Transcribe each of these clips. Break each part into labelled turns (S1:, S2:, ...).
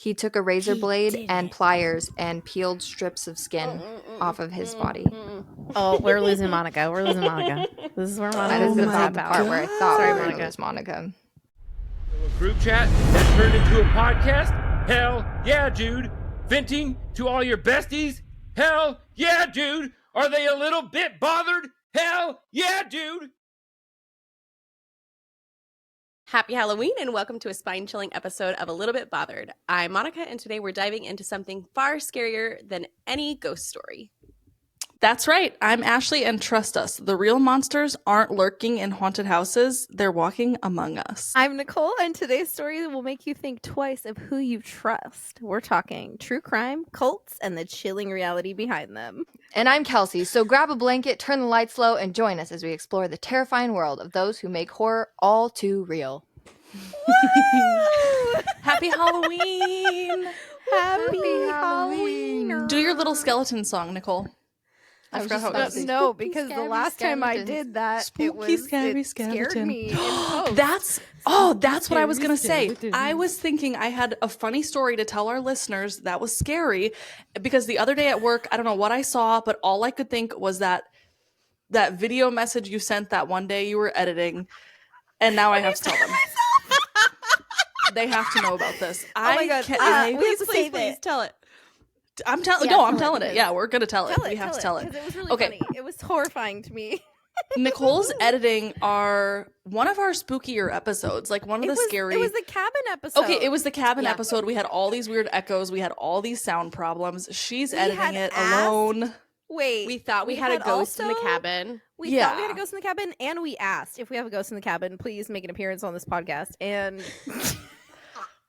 S1: He took a razor blade and pliers and peeled strips of skin off of his body.
S2: Oh, we're losing Monica. We're losing Monica. This is where
S1: That
S2: Monica
S1: is the
S2: tap
S1: part where I thought
S2: Sorry,
S1: we were
S2: Monica.
S1: gonna lose Monica.
S3: A group chat that turned into a podcast? Hell yeah, dude. Venting to all your besties? Hell yeah, dude. Are they a little bit bothered? Hell yeah, dude.
S4: Happy Halloween and welcome to a spine-chilling episode of A Little Bit Bothered. I'm Monica and today we're diving into something far scarier than any ghost story.
S5: That's right. I'm Ashley, and trust us, the real monsters aren't lurking in haunted houses. They're walking among us.
S2: I'm Nicole, and today's story will make you think twice of who you trust. We're talking true crime, cults, and the chilling reality behind them.
S1: And I'm Kelsie, so grab a blanket, turn the lights low, and join us as we explore the terrifying world of those who make horror all too real.
S5: Happy Halloween!
S2: Happy Halloween!
S5: Do your little skeleton song, Nicole. I
S1: was
S5: forgot
S1: just
S5: how it
S1: about
S5: goes.
S1: to say,
S2: No,
S1: spooky,
S2: because the
S1: scary
S2: last time I
S1: skeletons.
S2: did that,
S5: Spooky,
S2: it
S5: scary
S2: scared
S5: skeleton.
S2: me. in post.
S5: That's what I was going to say. I was thinking I had a funny story to tell our listeners that was scary because the other day at work, I don't know what I saw, but all I could think was that video message you sent that one day you were editing, and now I have to tell them. They have to know about this.
S2: Oh my God.
S4: Please tell it.
S5: I'm telling.
S2: Yeah,
S5: No, I'm
S2: tell
S5: telling
S2: it,
S5: it. Yeah, we're gonna tell it.
S2: Tell it,
S5: We have to tell it.
S2: because it was really
S5: Okay.
S2: funny. It was horrifying to me.
S5: Nicole's editing one of our spookier episodes, like one of the scary.
S2: It was the cabin episode.
S5: Okay, it was the cabin
S2: Yeah.
S5: episode. We had all these weird echoes. We had all these sound problems. She's editing
S2: had
S5: it
S2: asked-
S5: alone.
S2: Wait,
S4: We thought we had a ghost in the
S2: also-
S4: cabin.
S2: We thought we had
S5: Yeah.
S2: a ghost in the cabin, and we asked if we have a ghost in the cabin, please make an appearance on this podcast. And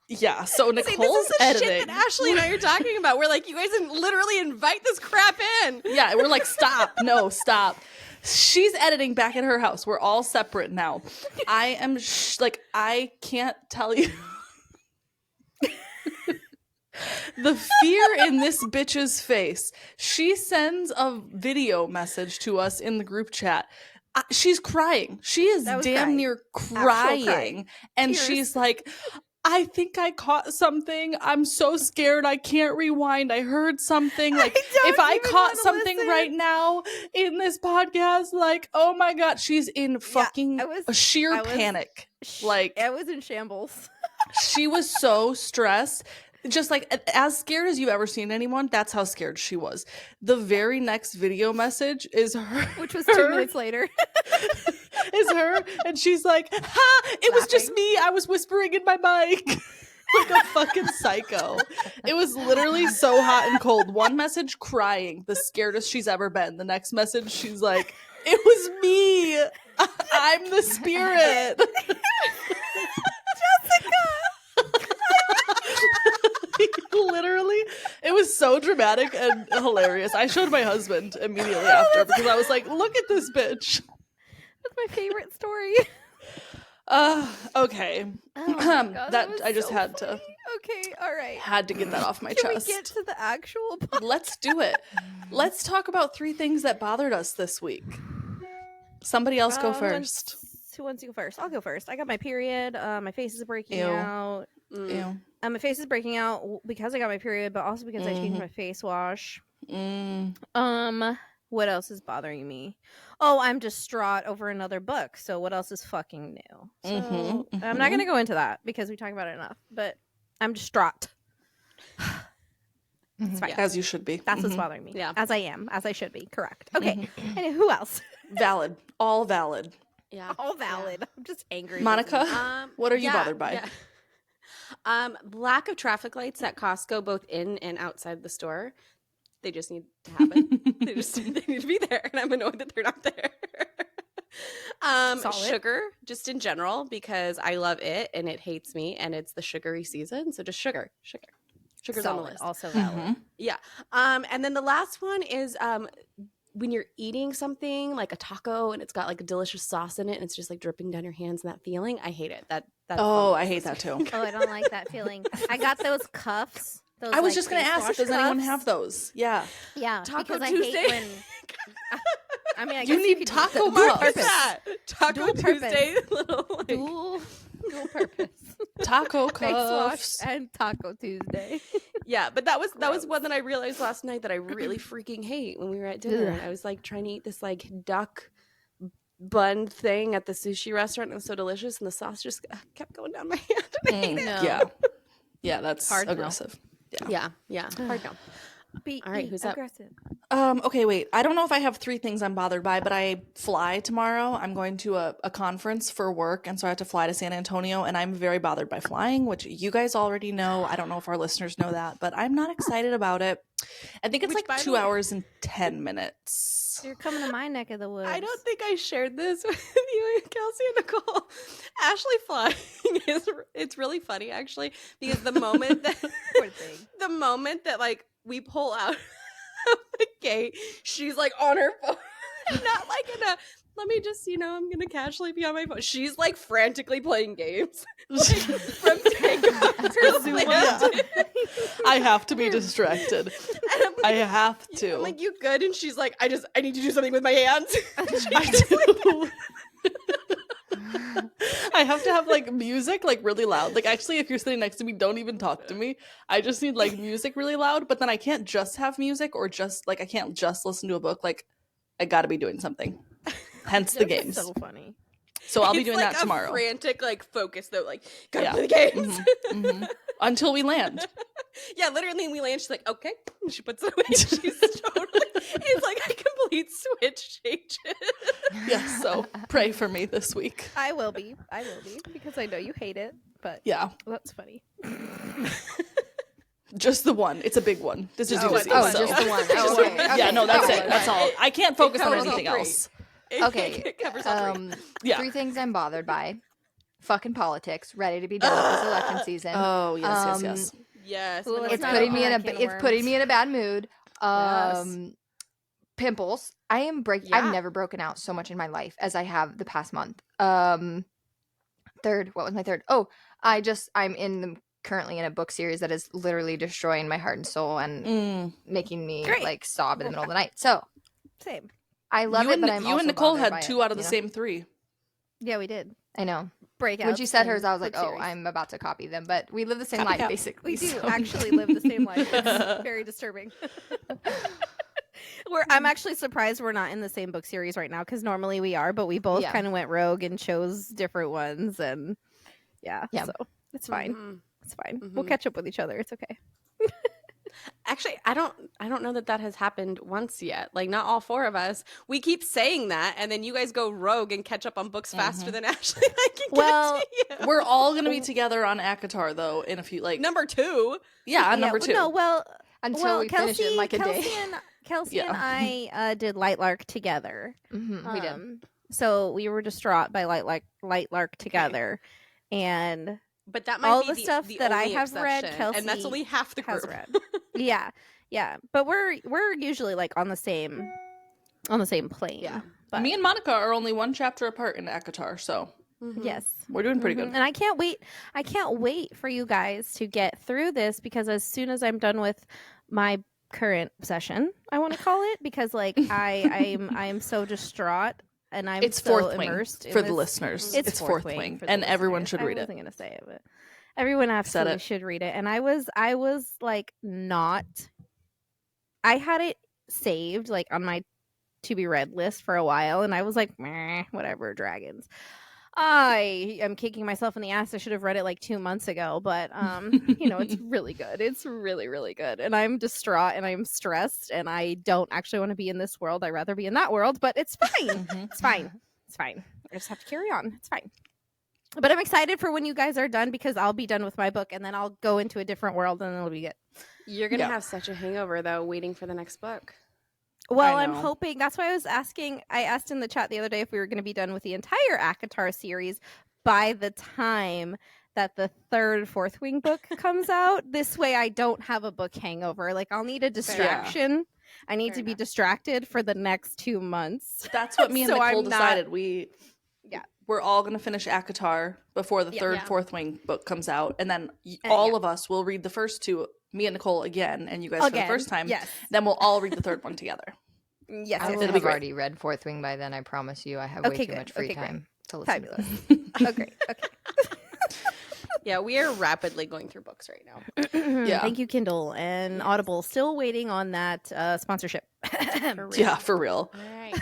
S5: Yeah, so
S4: See,
S5: Nicole's
S4: this is the
S5: editing.
S4: shit that Ashley and I are talking about. We're like, you guys didn't literally invite this crap in.
S5: Yeah, we're like, stop. No, stop. She's editing back at her house. We're all separate now. I am I can't tell you. The fear in this bitch's face. She sends a video message to us in the group chat. She's crying. She is
S2: That was
S5: damn
S2: crying.
S5: near
S2: Actual
S5: crying.
S2: crying.
S5: And
S2: Tears.
S5: she's like, I think I caught something. I'm so scared. I can't rewind. I heard something. Like,
S2: don't
S5: if I
S2: even
S5: caught
S2: wanna
S5: something
S2: listen.
S5: right now in this podcast, like, oh my God, she's in fucking a sheer
S2: I was-
S5: panic. Like,
S2: I was in shambles.
S5: she was so stressed. Just like as scared as you've ever seen anyone, that's how scared she was. The very next video message is her,
S2: Which was 2 minutes later.
S5: is her, and she's like, "Ha! It was just me. I was whispering in my mic." Like a fucking psycho. It was literally so hot and cold. One message crying, the scaredest she's ever been. The next message, she's like, "It was me. I'm the spirit." Literally, it was so dramatic and hilarious. I showed my husband immediately after because I was like, "Look at this bitch."
S2: That's my favorite story.
S5: Okay.
S2: Oh my God,
S5: that
S2: was
S5: I just
S2: so
S5: had
S2: funny. Okay, all right.
S5: to get that off my
S2: Can
S5: chest.
S2: we get to the actual part?
S5: Let's do it. Let's talk about 3 things that bothered us this week. Somebody else go first.
S2: Who wants to go first? I'll go first. I got my period. My face is breaking
S5: Ew.
S2: out.
S5: Ew.
S2: My face is breaking out because I got my period, but also because I changed my face wash. What else is bothering me? Oh, I'm distraught over another book. So what else is fucking new? So I'm not gonna go into that because we talk about it enough. But I'm distraught. It's fine.
S5: As you should be.
S2: That's what's bothering me.
S4: Yeah.
S2: As I am, as I should be. Correct. Okay. And who else?
S5: Valid. All valid.
S4: Yeah.
S2: All valid. I'm just angry.
S5: Monica, what are you bothered by?
S4: Yeah. Lack of traffic lights at Costco, both in and outside the store. They just need to happen. they need to be there, and I'm annoyed that they're not there.
S2: Solid.
S4: Sugar, just in general, because I love it and it hates me, and it's the sugary season. So just sugar's on the list.
S2: Also valid.
S4: Yeah. And then the last one is when you're eating something like a taco and it's got like a delicious sauce in it and it's just like dripping down your hands and that feeling, I hate it. That's
S5: I hate that too.
S2: Oh, I don't like that feeling. I got those cuffs. Those,
S5: I was
S2: like,
S5: just going to
S2: face
S5: ask,
S2: wash
S5: does anyone
S2: cuffs.
S5: have those? Yeah.
S2: Yeah,
S4: Taco
S2: because
S4: Tuesday.
S2: I hate when. I mean, I
S5: You
S2: guess
S5: need
S2: could
S5: taco
S2: dual
S5: cups.
S2: purpose.
S4: that? Taco
S2: Dual purpose.
S4: Tuesday. Little, like,
S2: Dual purpose.
S5: Taco
S2: Face wash
S5: cuffs.
S2: and Taco Tuesday.
S4: Yeah, but that was one that I realized last night that I really freaking hate when we were at dinner. And I was like trying to eat this like duck bun thing at the sushi restaurant. And it was so delicious, and the sauce just kept going down my hand. And I hate it.
S5: Yeah. Yeah, that's
S2: Hard no.
S5: aggressive.
S4: Yeah. Hard no. All right, who's up?
S2: aggressive.
S5: Okay, wait. I don't know if I have 3 things I'm bothered by, but I fly tomorrow. I'm going to a conference for work, and so I have to fly to San Antonio, and I'm very bothered by flying, which you guys already know. I don't know if our listeners know that, but I'm not excited about it. I think it's
S4: Which, by
S5: like
S4: the
S5: 2
S4: way-
S5: hours and 10 minutes.
S2: You're coming to my neck of the woods.
S4: I don't think I shared this with you, Kelsey and Nicole. Ashley flying it's really funny actually, because the moment that
S2: Poor thing.
S4: the moment that like we pull out of the gate, she's like on her phone. Not like in a let me just, I'm gonna casually be on my phone. She's like frantically playing games. Like, from takeoff to land.
S5: I have to be distracted.
S4: And I'm
S5: I
S4: like,
S5: have to.
S4: I'm like, you good? And she's like, I need to do something with my hands.
S5: I do. I have to have like music like really loud. Like actually if you're sitting next to me, don't even talk to me. I just need like music really loud, but then I can't just have music or just like I can't just listen to a book. Like I gotta be doing something. Hence the
S2: That's
S5: games.
S2: so funny.
S5: So I'll be
S4: It's
S5: doing
S4: like
S5: that tomorrow.
S4: A frantic like focus though, like gotta
S5: Yeah.
S4: play the games.
S5: Mhm. Until we land.
S4: Yeah, literally we land, she's like, okay. And she puts it away. She's totally it's like a complete switch changes.
S5: Yeah, so pray for me this week.
S2: I will be because I know you hate it, but
S5: Yeah.
S2: that's funny.
S5: Just the one. It's a big one. This is
S2: Oh,
S5: Juicy.
S2: oh,
S5: so.
S1: just the one. Oh, okay.
S5: Yeah, no, that's
S1: Okay.
S5: it. That's all. I can't focus on
S4: covers all
S5: anything
S4: three.
S5: else.
S1: Okay.
S4: It covers all three.
S5: Yeah.
S1: 3 things I'm bothered by. Fucking politics. Ready to be done with this election season.
S5: Oh, yes, yes.
S4: Yes.
S2: Well,
S4: when
S2: it's
S1: It's
S2: not
S1: putting
S2: open
S1: me in
S2: that can of
S1: it's putting me in a bad mood.
S4: Yes.
S1: Pimples. I am
S4: Yeah.
S1: I've never broken out so much in my life as I have the past month. Third, what was my third? Oh, I'm currently in a book series that is literally destroying my heart and soul and making me
S2: Great.
S1: like sob in the middle of the night. So
S2: Same.
S1: I love it, but I'm
S5: you
S1: also
S5: and Nicole
S1: bothered
S5: had
S1: by
S5: 2
S1: it,
S5: out of the same 3.
S2: Yeah, we did.
S1: I know.
S2: Breakouts.
S1: When she said
S2: and
S1: hers, I was like,
S2: book
S1: oh,
S2: series.
S1: I'm about to copy them. But we live the same life,
S5: Copycat.
S1: basically.
S2: We do
S1: so-
S2: actually live the same life. It's very disturbing. I'm actually surprised we're not in the same book series right now because normally we are, but we both
S1: Yeah.
S2: kind of went rogue and chose different ones, and yeah,
S1: Yeah.
S2: so it's fine.
S4: Mhm.
S2: It's fine. We'll
S4: Mhm.
S2: catch up with each other. It's okay.
S4: Actually, I don't know that has happened once yet. Like not all 4 of us. We keep saying that, and then you guys go rogue and catch up on books faster than Ashley and I can
S2: Well,
S4: get to you.
S5: We're all going to be together on ACOTAR, though, in a few, like...
S4: Number 2.
S5: Yeah, on number 2.
S2: No, well,
S1: Until we finish it in like a day.
S2: Kelsey
S5: Yeah.
S2: and I did Light Lark together.
S1: Mhm, we did.
S2: So we were distraught by Light Lark together, and
S4: But that might
S2: all
S4: be
S2: the stuff that I
S4: only
S2: have read,
S4: exception, and that's
S2: Kelsey
S4: only half the
S2: has
S4: group.
S2: read. yeah, but we're usually like on the same plane.
S4: Yeah.
S2: but
S5: Me and Monica are only 1 chapter apart in ACOTAR, so
S2: yes.
S5: we're doing pretty good.
S2: And I can't wait for you guys to get through this because as soon as I'm done with my current obsession, I want to call it, because like I'm so distraught and I'm
S5: It's
S2: so
S5: 4th wing
S2: immersed in
S5: for the
S2: this-
S5: listeners.
S2: It's
S5: Fourth
S2: wing
S5: wing,
S2: for the
S5: and everyone
S2: listeners.
S5: should read
S2: I
S5: it.
S2: wasn't gonna say it, but everyone absolutely
S5: it.
S2: should read it. And I was like not. I had it saved like on my to be read list for a while, and I was like, meh, whatever, dragons. I am kicking myself in the ass. I should have read it like 2 months ago, but it's really good. It's really, really good. And I'm distraught and I'm stressed and I don't actually want to be in this world. I'd rather be in that world, but it's fine. It's fine. It's fine. I just have to carry on. It's fine. But I'm excited for when you guys are done because I'll be done with my book and then I'll go into a different world and it'll be good.
S4: You're gonna
S5: Yeah.
S4: have such a hangover though, waiting for the next book.
S2: Well,
S5: I
S2: I'm
S5: know.
S2: hoping. That's why I asked in the chat the other day if we were going to be done with the entire ACOTAR series by the time that the 4th wing book comes out. This way I don't have a book hangover. Like I'll need a distraction. I need
S4: Fair
S2: to be
S4: enough.
S2: distracted for the next 2 months.
S5: That's what me and
S2: So
S5: Nicole
S2: I'm not-
S5: decided.
S2: Yeah.
S5: We're all going to finish ACOTAR before the
S2: Yeah.
S5: 3rd,
S4: Yeah.
S5: 4th wing book comes out, and then
S2: And
S5: all
S2: yeah.
S5: of us will read the first 2, me and Nicole again, and you guys for the
S2: Again,
S5: first time.
S2: yes.
S5: Then we'll all read the 3rd one together.
S2: Yes,
S1: I
S2: yes,
S1: will
S5: It'll be
S1: have
S5: great.
S1: already read 4th wing by then. I promise you. I have
S2: Okay,
S1: way too
S2: good.
S1: much free
S2: Okay, great.
S1: time to listen.
S2: Fabulous. Oh, great. Okay.
S4: Yeah, we are rapidly going through books right now.
S5: Yeah.
S2: Thank you, Kindle and Audible. Still waiting on that sponsorship.
S4: For real.
S5: Yeah, for real.
S4: All right.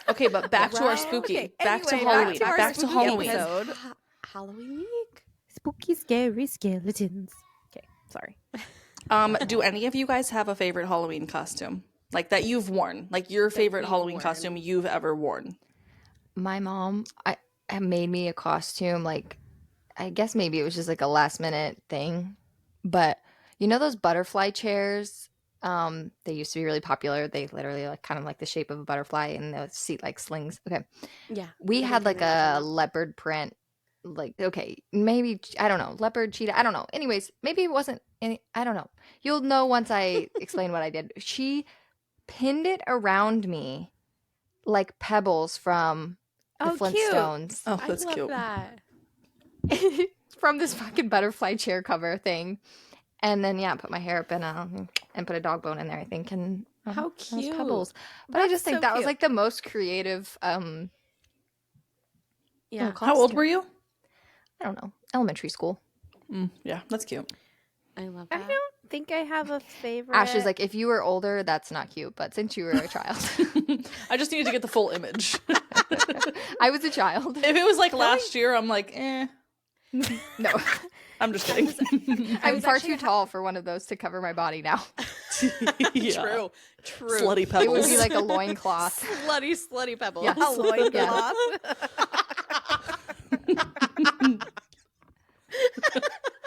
S5: Okay, but back to our
S2: Well,
S5: spooky.
S2: okay,
S5: Back to
S2: anyway,
S5: Halloween.
S2: our
S5: Back to
S2: spooky
S5: Halloween.
S2: episode.
S4: Halloween week.
S2: Spooky, scary skeletons. Okay, sorry.
S5: Do any of you guys have a favorite Halloween costume? Like that you've worn? Like your favorite
S4: we've
S5: Halloween
S4: worn.
S5: costume you've ever worn?
S1: My mom made me a costume, like, I guess maybe it was just like a last minute thing, but you know those butterfly chairs? They used to be really popular. They literally like kind of like the shape of a butterfly and the seat like slings. Okay.
S4: Yeah.
S1: We
S4: I
S1: had
S4: think
S1: like
S4: I know what you're
S1: a
S4: talking about.
S1: leopard print, like, okay, maybe, I don't know, leopard, cheetah, I don't know. Anyways, maybe it wasn't any, I don't know. You'll know once I explain what I did. She pinned it around me like pebbles from the
S2: Oh, cute.
S1: Flintstones.
S5: Oh,
S4: I
S5: that's
S4: love
S5: cute.
S4: that.
S1: From this fucking butterfly chair cover thing. And then, yeah, put my hair up and put a dog bone in there, I think. And
S4: How
S1: those
S4: cute.
S1: pebbles. But I
S2: That's
S1: just think
S2: so
S1: that was
S2: cute.
S1: like the most creative
S4: Yeah.
S5: How old were you?
S1: I don't know, elementary school.
S5: Yeah, that's cute.
S4: I love
S2: I
S4: that.
S2: don't think I have a favorite.
S1: Ash is like, if you were older, that's not cute. But since you were a child,
S5: I just needed to get the full image.
S1: I was a child.
S5: If it was like last year, I'm like,
S1: No,
S5: I'm just kidding.
S1: I'm
S4: was
S1: far
S4: actually
S1: too tall for one of those to cover my body now.
S5: Yeah.
S4: True.
S5: Slutty pebbles.
S1: It would be like a loincloth.
S4: Slutty pebbles.
S1: Yeah.
S2: a loincloth.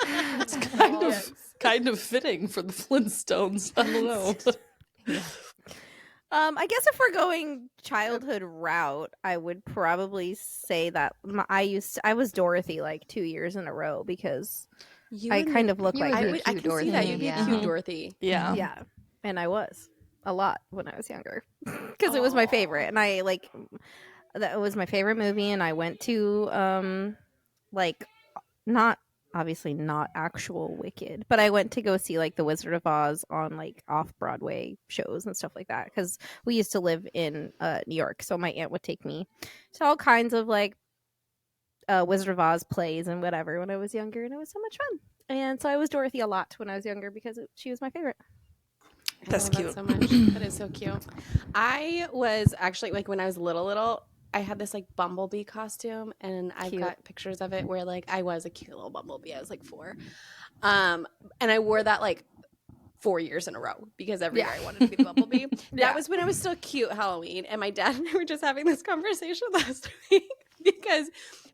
S5: It's kind of fitting for the Flintstones. I don't know.
S2: I guess if we're going childhood route, I would probably say that I was Dorothy like 2 years in a row because I kind of look
S1: you
S2: like
S1: would
S4: I
S1: be a
S4: would. I
S1: cute
S4: can see that.
S1: Dorothy,
S4: You'd be
S1: yeah.
S4: a cute Dorothy.
S5: Yeah.
S2: yeah, and I was a lot when I was younger because it was my favorite, and I like that was my favorite movie, and I went to like not obviously not actual Wicked, but I went to go see like the Wizard of Oz on like off Broadway shows and stuff like that because we used to live in New York, so my aunt would take me to all kinds of like Wizard of Oz plays and whatever when I was younger, and it was so much fun. And so I was Dorothy a lot when I was younger because she was my favorite.
S5: That's
S4: I
S5: cute.
S4: love that so much. That is so cute. I was actually like when I was little, I had this like bumblebee costume, and I've
S2: Cute.
S4: got pictures of it where like I was a cute little bumblebee. I was like 4, and I wore that like 4 years in a row because every year I wanted to be the bumblebee. That was when I was still cute Halloween, and my dad and I were just having this conversation last week because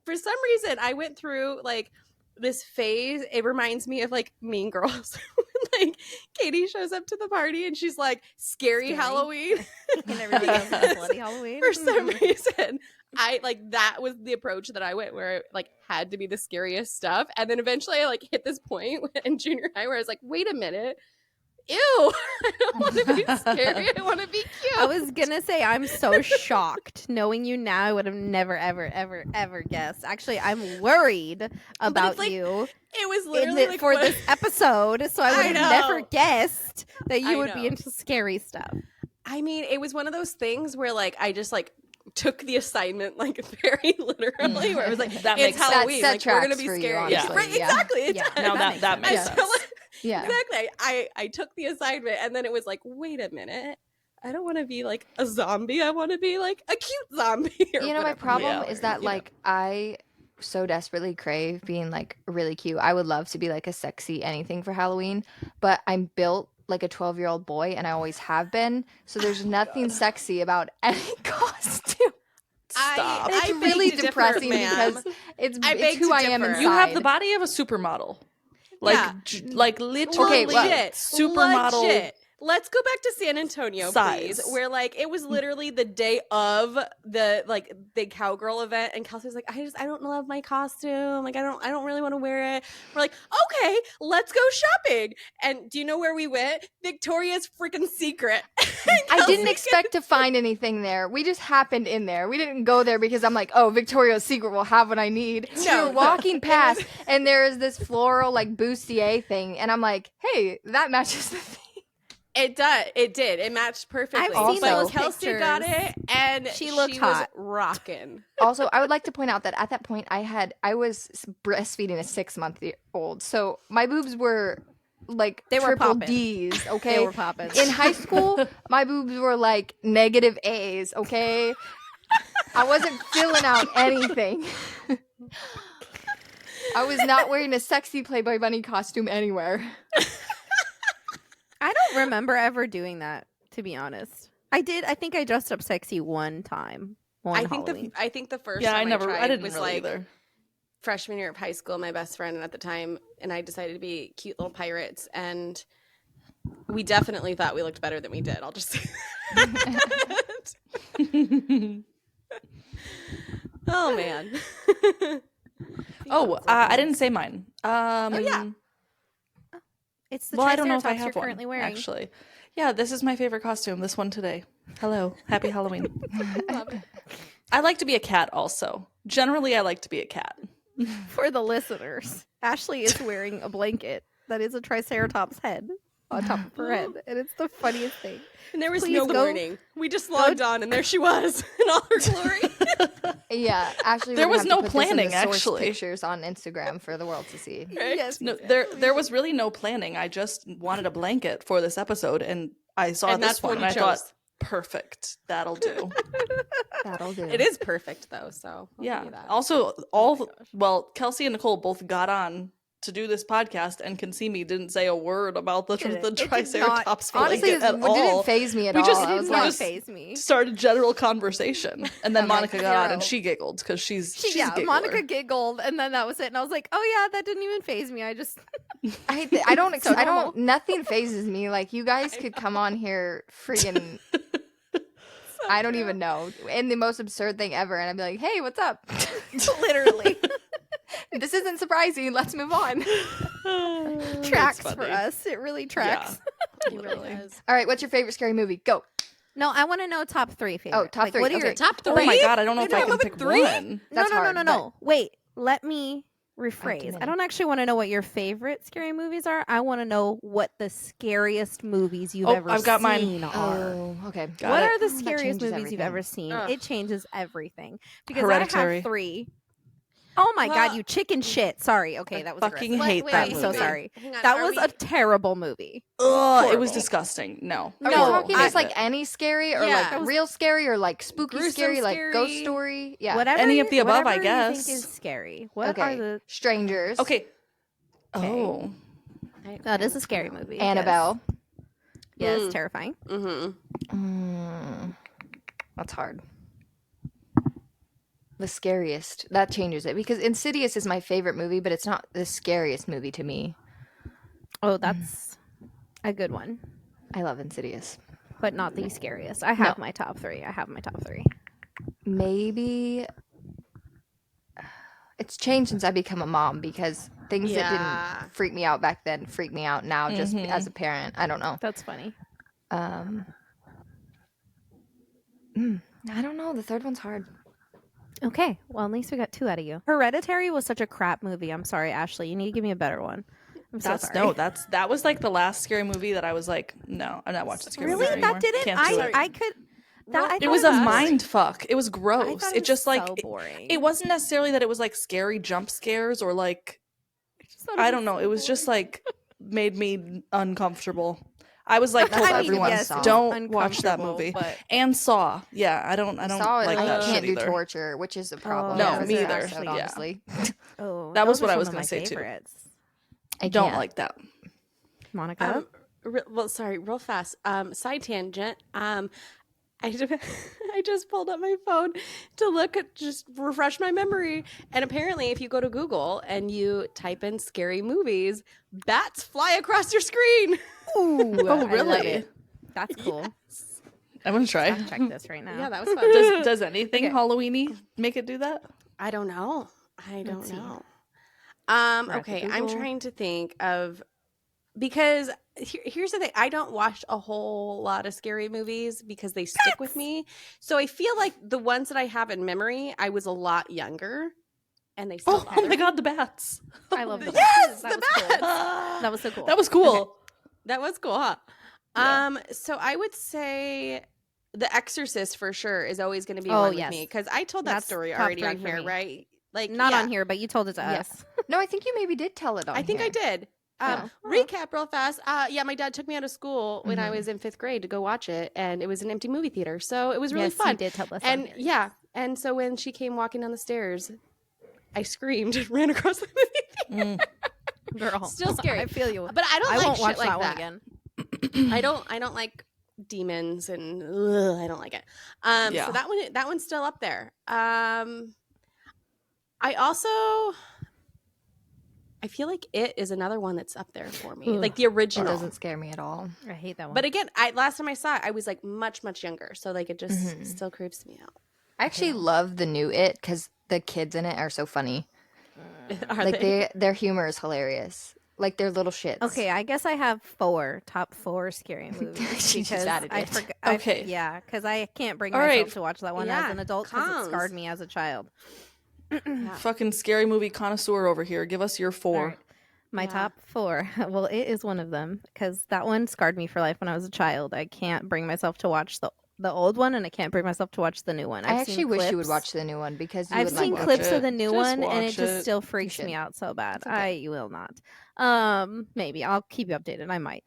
S4: for some reason I went through like this phase. It reminds me of like Mean Girls. Like Katie shows up to the party and she's like scary. Halloween
S2: And everybody else has Bloody Halloween.
S4: for some reason. I like that was the approach that I went where it like had to be the scariest stuff. And then eventually I like hit this point in junior high where I was like, wait a minute. Ew, I don't want to be scary. I want to be cute.
S2: I was gonna say I'm so shocked. Knowing you now, I would have never, ever guessed. Actually, I'm worried about
S4: like,
S2: you
S4: It was literally like
S2: for
S4: what-
S2: this episode, so I would
S4: I
S2: have never
S4: know.
S2: guessed that you
S4: I
S2: would be
S4: know.
S2: into scary stuff.
S4: I mean, it was one of those things where like I just like took the assignment like very literally where it was like
S5: That
S4: it's
S5: makes sense.
S4: Halloween,
S1: That
S4: like we're gonna
S1: tracks
S4: be
S1: for you,
S4: scary.
S5: honestly,
S4: Right,
S1: yeah.
S4: exactly. It
S2: Yeah.
S4: does.
S5: Now
S2: That
S5: that
S2: makes
S5: makes
S4: I
S5: sense.
S4: feel like-
S1: Yeah.
S4: Exactly. I took the assignment and then it was like, wait a minute. I don't want to be like a zombie. I want to be like a cute zombie. Or
S1: You know, my
S4: whatever.
S1: problem
S5: Yeah.
S1: is that
S4: You know.
S1: like I so desperately crave being like really cute. I would love to be like a sexy anything for Halloween, but I'm built like a 12-year-old boy and I always have been. So there's nothing sexy about any costume.
S5: Stop.
S1: And it's
S4: I beg
S1: really
S4: to differ,
S1: depressing
S4: ma'am.
S1: because it's
S4: I beg
S1: who
S4: to
S1: I am
S4: differ.
S1: inside.
S5: You have the body of a supermodel. Like,
S4: Yeah.
S5: like literally
S1: Okay, well,
S4: Legit.
S5: supermodel.
S4: Legit. Let's go back to San Antonio, please.
S5: Size.
S4: Where like it was literally the day of the like big cowgirl event, and Kelsey was like, I don't love my costume. Like I don't really want to wear it. We're like, okay, let's go shopping. And do you know where we went? Victoria's freaking Secret.
S1: I didn't expect to find anything there. We just happened in there. We didn't go there because I'm like, oh, Victoria's Secret will have what I need.
S4: No,
S1: we were walking past, and there is this floral like bustier thing, and I'm like, hey, that matches the theme.
S4: It does. It did. It matched perfectly.
S2: I've
S1: seen those
S4: Kelsie got it, and
S2: She looked
S4: was
S2: hot.
S4: rocking.
S1: Also, I would like to point out that at that point I was breastfeeding a 6-month-old, so my boobs were like
S2: They were
S1: triple
S2: popping.
S1: D's. Okay,
S2: They were popping.
S1: in high school, my boobs were like negative A's. Okay, I wasn't filling out anything. I was not wearing a sexy Playboy bunny costume anywhere.
S2: I don't remember ever doing that, to be honest. I did. I think I dressed up sexy one time.
S4: I think the first
S5: Yeah,
S4: time
S5: I
S4: tried
S5: didn't
S4: was
S5: really
S4: like
S5: either.
S4: freshman year of high school. My best friend at the time and I decided to be cute little pirates, and we definitely thought we looked better than we did. I'll just say that. Oh man.
S5: I didn't say mine.
S4: yeah.
S2: It's the
S5: Well, I don't know if I
S2: Triceratops
S5: have
S2: you're
S5: one
S2: currently wearing.
S5: actually. Yeah, this is my favorite costume. This one today. Hello, happy Halloween.
S4: Love it.
S5: I like to be a cat. Also, generally, I like to be a cat.
S2: For the listeners, Ashley is wearing a blanket that is a Triceratops head on top of her head, and it's the funniest thing.
S4: And there was
S2: Please
S4: no
S2: go-
S4: warning. We just logged on, and there she was in all her glory.
S1: Yeah, actually,
S5: There was no planning, actually.
S1: Pictures on Instagram for the world to see.
S2: Yes,
S5: No, there was really no planning. I just wanted a blanket for this episode, and I saw
S4: And
S5: this
S4: that's the
S5: one,
S4: one
S5: and I
S4: you
S5: thought,
S4: chose.
S5: perfect, that'll do.
S1: That'll do.
S4: It is perfect though, so I'll
S5: Yeah.
S4: give you that.
S5: Also,
S4: Oh my gosh.
S5: Kelsey and Nicole both got on to do this podcast, and can see me didn't say a word about the
S2: Didn't. It did
S5: Triceratops
S2: not-
S1: Honestly,
S5: blanket
S1: it
S5: at all.
S1: didn't phase me at
S5: We
S1: all.
S5: just-
S1: I
S2: It
S1: was
S2: did
S5: we
S1: like,
S2: not
S5: just-
S2: faze me.
S5: started general conversation, and then
S1: I'm like,
S5: Monica got on, and
S1: zero.
S5: she giggled because she's
S2: Yeah,
S5: a giggler.
S2: Monica giggled, and then that was it. And I was like, "Oh yeah, that didn't even phase me. I just
S1: I don't.
S2: So
S1: I
S2: normal.
S1: don't. Nothing phases me. Like you guys could come on here, freaking. I don't even know, and the most absurd thing ever, and I'd be like, "Hey, what's up?
S2: literally
S1: This isn't surprising. Let's move on."
S2: tracks
S5: That's
S2: for
S5: funny.
S2: us. It really tracks."
S4: It really does.
S1: All right, what's your favorite scary movie? Go.
S2: No, I want to know top 3 favorite.
S1: top three,
S2: What are
S1: okay.
S2: your
S4: Top
S5: Oh my
S4: three?
S5: god, I don't know if I
S4: don't
S5: can
S4: have a
S5: pick
S4: three?
S5: one.
S1: That's
S2: no,
S1: hard,
S2: no. Wait, let me rephrase.
S1: many.
S2: I don't actually want to know what your favorite scary movies are. I want to know what the scariest movies you've
S5: Oh,
S2: ever
S5: I've got mine.
S2: seen are.
S1: Oh, okay.
S5: Got
S2: What
S5: it.
S2: are the
S1: That
S2: scariest
S1: changes
S2: movies you've
S1: everything.
S2: ever seen?
S4: Ugh.
S2: It changes everything. Because I
S5: Hereditary.
S2: have 3. Oh my god,
S4: Well-
S2: you chicken shit. Sorry. Okay,
S5: I
S2: that was
S5: fucking
S2: aggressive.
S5: hate
S4: Wait,
S5: that
S2: I'm
S5: movie.
S2: so sorry.
S4: Hang on,
S2: That
S4: are
S2: was
S4: we-
S2: a terrible movie.
S5: Ugh, it
S2: Horrible.
S5: was disgusting. No.
S1: Are we
S2: No,
S1: talking
S2: I-
S1: just like any scary or
S4: Yeah.
S1: like real scary or like spooky
S4: Gruesome
S1: scary, like ghost
S4: scary.
S1: story? Yeah.
S2: Whatever
S5: Any of
S2: you-
S5: the above, I
S2: whatever you
S5: guess.
S2: think is scary. What
S1: Okay.
S2: are the
S1: Strangers.
S5: Okay.
S2: Okay.
S5: Oh.
S2: That is a scary movie. yes.
S1: Annabelle.
S2: Yes,
S4: Mm.
S2: terrifying.
S4: Mm-hmm.
S1: That's hard. The Scariest. That changes it because Insidious is my favorite movie, but it's not the scariest movie to me.
S2: Oh, that's a good one,
S1: I love Insidious.
S2: but not the scariest. I have
S1: No.
S2: my top 3.
S1: Maybe it's changed since I become a mom because things that
S4: Yeah.
S1: didn't freak me out back then freak me out now just as a parent. I don't know.
S2: That's funny.
S1: I don't know. The third one's hard.
S2: Okay, well at least we got 2 out of you. Hereditary was such a crap movie. I'm sorry, Ashley. You need to give me a better one. I'm so sorry.
S5: That was like the last scary movie that I was like, no, I'm not watching scary
S2: Really?
S5: movies anymore.
S2: That didn't.
S5: Can't do it.
S2: I could. That, I
S5: It
S2: thought
S5: was a
S2: was-
S5: mind fuck. It was
S2: I
S5: gross.
S2: thought
S5: It just like
S2: so boring.
S5: it wasn't necessarily that it was like scary jump scares or like
S2: just thought
S5: I
S2: was
S5: don't know.
S2: so
S5: It was just
S2: boring.
S5: like made me uncomfortable. I was like
S1: That's
S5: told
S1: what
S5: everyone
S1: everyone saw.
S5: don't watch that
S2: Uncomfortable,
S5: movie.
S2: but-
S5: And Saw. Yeah, I don't
S1: Saw it,
S5: like
S1: I
S5: that
S1: can't
S5: shit
S1: do
S5: either.
S1: torture, which is a problem.
S2: No,
S1: That was
S5: me
S1: an
S5: either.
S1: episode,
S5: Yeah.
S1: honestly.
S2: Oh,
S5: That was
S2: those
S5: what
S2: are
S5: I was
S2: some of
S5: gonna
S2: my
S5: say, too.
S2: favorites.
S1: I
S5: Don't
S1: can't.
S5: like that.
S2: Monica.
S4: Well, sorry, real fast. Side tangent. I just pulled up my phone to look at just refresh my memory, and apparently, if you go to Google and you type in scary movies, bats fly across your screen.
S2: Ooh,
S5: Oh,
S2: I love
S5: really?
S2: it. That's cool.
S5: I'm gonna try.
S2: I'll check this right now.
S4: Yeah, that was fun.
S5: Does anything
S2: Okay.
S5: Halloweeny make it do that?
S4: I don't know. I don't
S2: see.
S4: know.
S2: at the
S4: Okay, I'm
S2: Google.
S4: trying to think of because here's the thing. I don't watch a whole lot of scary movies because they stick with me. So I feel like the ones that I have in memory, I was a lot younger, and they still.
S5: Oh my god, the bats.
S2: I love the
S4: Yes,
S2: bats. That
S4: the
S2: was cool.
S5: that
S2: That was so cool.
S5: was cool.
S4: That was cool, huh? So I would say The Exorcist for sure is always going to be
S2: Oh,
S4: one with
S2: yes.
S4: me because I told that
S2: That's
S4: story
S2: top
S4: already
S2: 3
S4: on
S2: for
S4: here,
S2: me.
S4: right? Like
S2: Not
S4: yeah,
S2: on here, but you told it to
S1: Yeah.
S2: us.
S1: No, I think you maybe did tell it on
S4: I think I
S1: here.
S4: did.
S1: Yeah.
S4: Recap real fast. Yeah, my dad took me out of school when I
S1: Mhm.
S4: was in 5th grade to go watch it, and it was an empty movie theater, so it was really
S2: Yes,
S4: fun.
S2: you did tell us on
S4: And
S2: here.
S4: yeah, and so when she came walking down the stairs, I screamed and ran across the movie theater.
S2: Girl.
S4: Still scary.
S2: I feel you.
S4: But I don't
S2: I
S4: like
S2: won't
S4: shit
S2: watch
S4: like
S2: that one
S4: that.
S2: again.
S4: I don't like demons and I don't like it.
S5: Yeah.
S4: So that one's still up there. I also I feel like It is another one that's up there for me.
S2: Ooh.
S4: Like the
S1: It
S4: original.
S1: doesn't scare me at all.
S2: I hate that one.
S4: But again, last time I saw it, I was like much younger, so like it just
S1: Mhm.
S4: still creeps me out.
S1: I actually love the new It because the kids in it are so funny.
S4: Are
S1: Like
S4: they?
S1: their humor is hilarious. Like they're little shits.
S2: Okay, I guess I have top 4 scary movies
S1: She just
S2: because
S1: added
S2: I
S1: it.
S2: forgot.
S5: Okay.
S2: Yeah, because I can't bring
S5: All
S2: myself
S5: right.
S2: to watch that one
S4: Yeah,
S2: as an adult because it
S4: cons.
S2: scarred me as a child.
S5: Fucking scary movie connoisseur over here. Give us your 4.
S2: All right. My
S4: Yeah.
S2: top 4. Well, It is one of them because that one scarred me for life when I was a child. I can't bring myself to watch the old one, and I can't bring myself to watch the new one.
S1: I
S2: I've
S1: actually
S2: seen
S1: wish you would
S2: clips.
S1: watch the new one because you
S2: I've
S1: would
S2: seen
S1: like
S2: clips
S5: it.
S2: of the new
S5: Just
S2: one, and it
S5: watch
S2: just
S5: it.
S2: still freaks
S1: should.
S2: me out so bad.
S1: It's okay.
S2: I will not. Maybe I'll keep you updated. I might.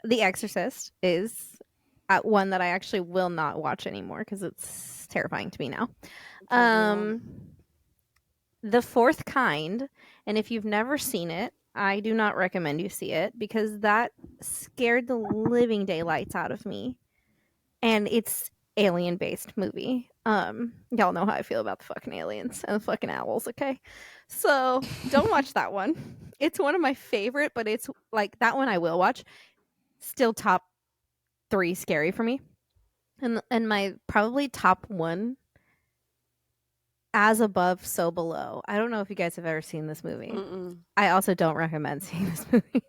S2: The Exorcist is one that I actually will not watch anymore because it's terrifying to me now. The Fourth Kind, and if you've never seen it, I do not recommend you see it because that scared the living daylights out of me. And it's alien-based movie. Y'all know how I feel about the fucking aliens and the fucking owls, okay? So don't watch that one. It's one of my favorite, but it's like that one I will watch. Still top 3 scary for me. And my probably top 1 As Above, So Below. I don't know if you guys have ever seen this movie.
S4: Mm-mm.
S2: I also don't recommend seeing this movie.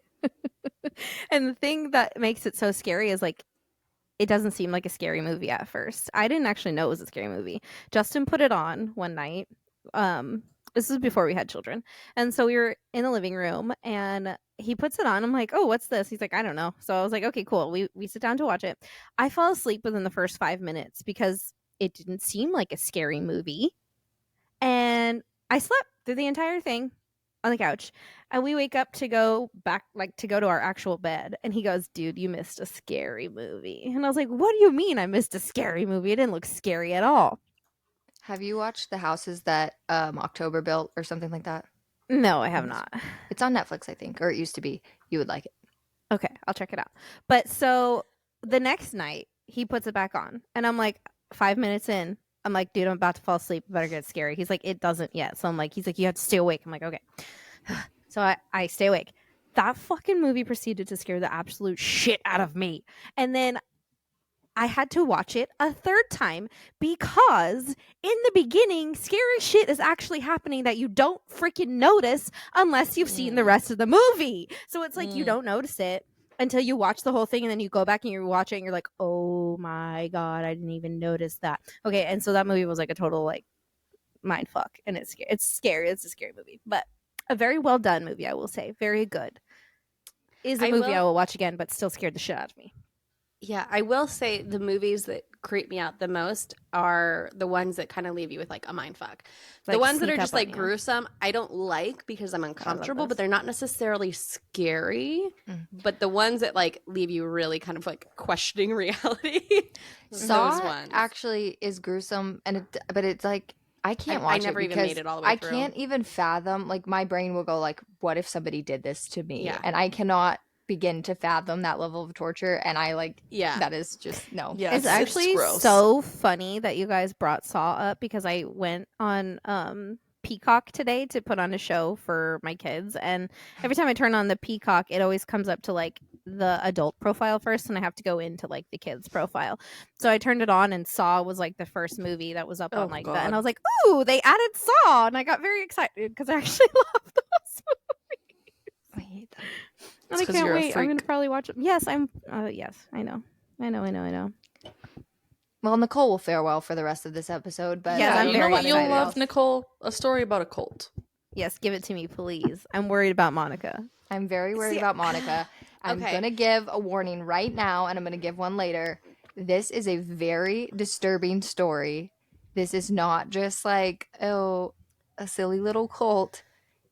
S2: And the thing that makes it so scary is like it doesn't seem like a scary movie at first. I didn't actually know it was a scary movie. Justin put it on one night. This was before we had children. And so we were in the living room and he puts it on. I'm like, "Oh, what's this?" He's like, "I don't know." So I was like, "Okay, cool." We sit down to watch it. I fall asleep within the first 5 minutes because it didn't seem like a scary movie. And I slept through the entire thing on the couch. And we wake up to go back, like to go to our actual bed. And he goes, "Dude, you missed a scary movie." And I was like, "What do you mean I missed a scary movie? It didn't look scary at all."
S1: Have you watched the houses that October built or something like that?
S2: No, I have not.
S1: It's on Netflix, I think, or it used to be. You would like it.
S2: Okay, I'll check it out. But so the next night, he puts it back on. And I'm like, 5 minutes in, I'm like, "Dude, I'm about to fall asleep. Better get scary." He's like, "It doesn't yet." So I'm like, he's like, "You have to stay awake." I'm like, "Okay." So I stay awake. That fucking movie proceeded to scare the absolute shit out of me. And then I had to watch it a third time because in the beginning, scary shit is actually happening that you don't freaking notice unless you've seen the rest of the movie. So it's like you don't notice it until you watch the whole thing and then you go back and you watch it and you're like, "Oh my God, I didn't even notice that." Okay, and so that movie was like a total like mind fuck. And it's scary. It's a scary movie. But a very well done movie, I will say. Very good. Is a movie I will watch again, but still scared the shit out of me.
S4: Yeah, I will say the movies that creep me out the most are the ones that kind of leave you with like a mind fuck. The
S2: Like,
S4: ones that
S2: sneak
S4: are just
S2: up on
S4: like
S2: you.
S4: gruesome, I don't like because I'm uncomfortable, but
S2: those.
S4: they're not necessarily scary. But the ones that like leave you really kind of like questioning reality,
S1: Saw
S4: those ones.
S1: actually is gruesome, but it's like I can't watch
S4: I never
S1: it
S4: even
S1: because
S4: made it all the way
S1: I
S4: through.
S1: can't even fathom. Like my brain will go like, "What if somebody did this to me?"
S4: Yeah.
S1: And I cannot begin to fathom that level of torture. And I like,
S4: Yeah.
S1: that is just no.
S5: Yeah,
S2: It's actually
S5: gross.
S2: so funny that you guys brought Saw up because I went on Peacock today to put on a show for my kids, and every time I turn on the Peacock, it always comes up to like the adult profile first, and I have to go into like the kids profile. So I turned it on, and Saw was like the first movie that was up
S5: Oh,
S2: on like that,
S5: God.
S2: and I was like, "Ooh, they added Saw," and I got very excited because I actually love those movies.
S1: I hate that.
S2: And I
S5: 'cause
S2: can't
S5: you're a
S2: wait. I'm gonna
S5: freak.
S2: probably watch them. Yes, I'm. Yes, I know.
S1: Well, Nicole will fare well for the rest of this episode, but
S2: Yes,
S5: Yeah,
S2: I'm
S5: you know
S2: very
S5: what you'll
S2: excited.
S5: love, Nicole? A story about a cult.
S2: Yes, give it to me, please. I'm worried about Monica.
S1: I'm very worried
S4: See,
S1: about Monica. I'm
S4: Okay.
S1: gonna give a warning right now, and I'm gonna give one later. This is a very disturbing story. This is not just like, oh, a silly little cult.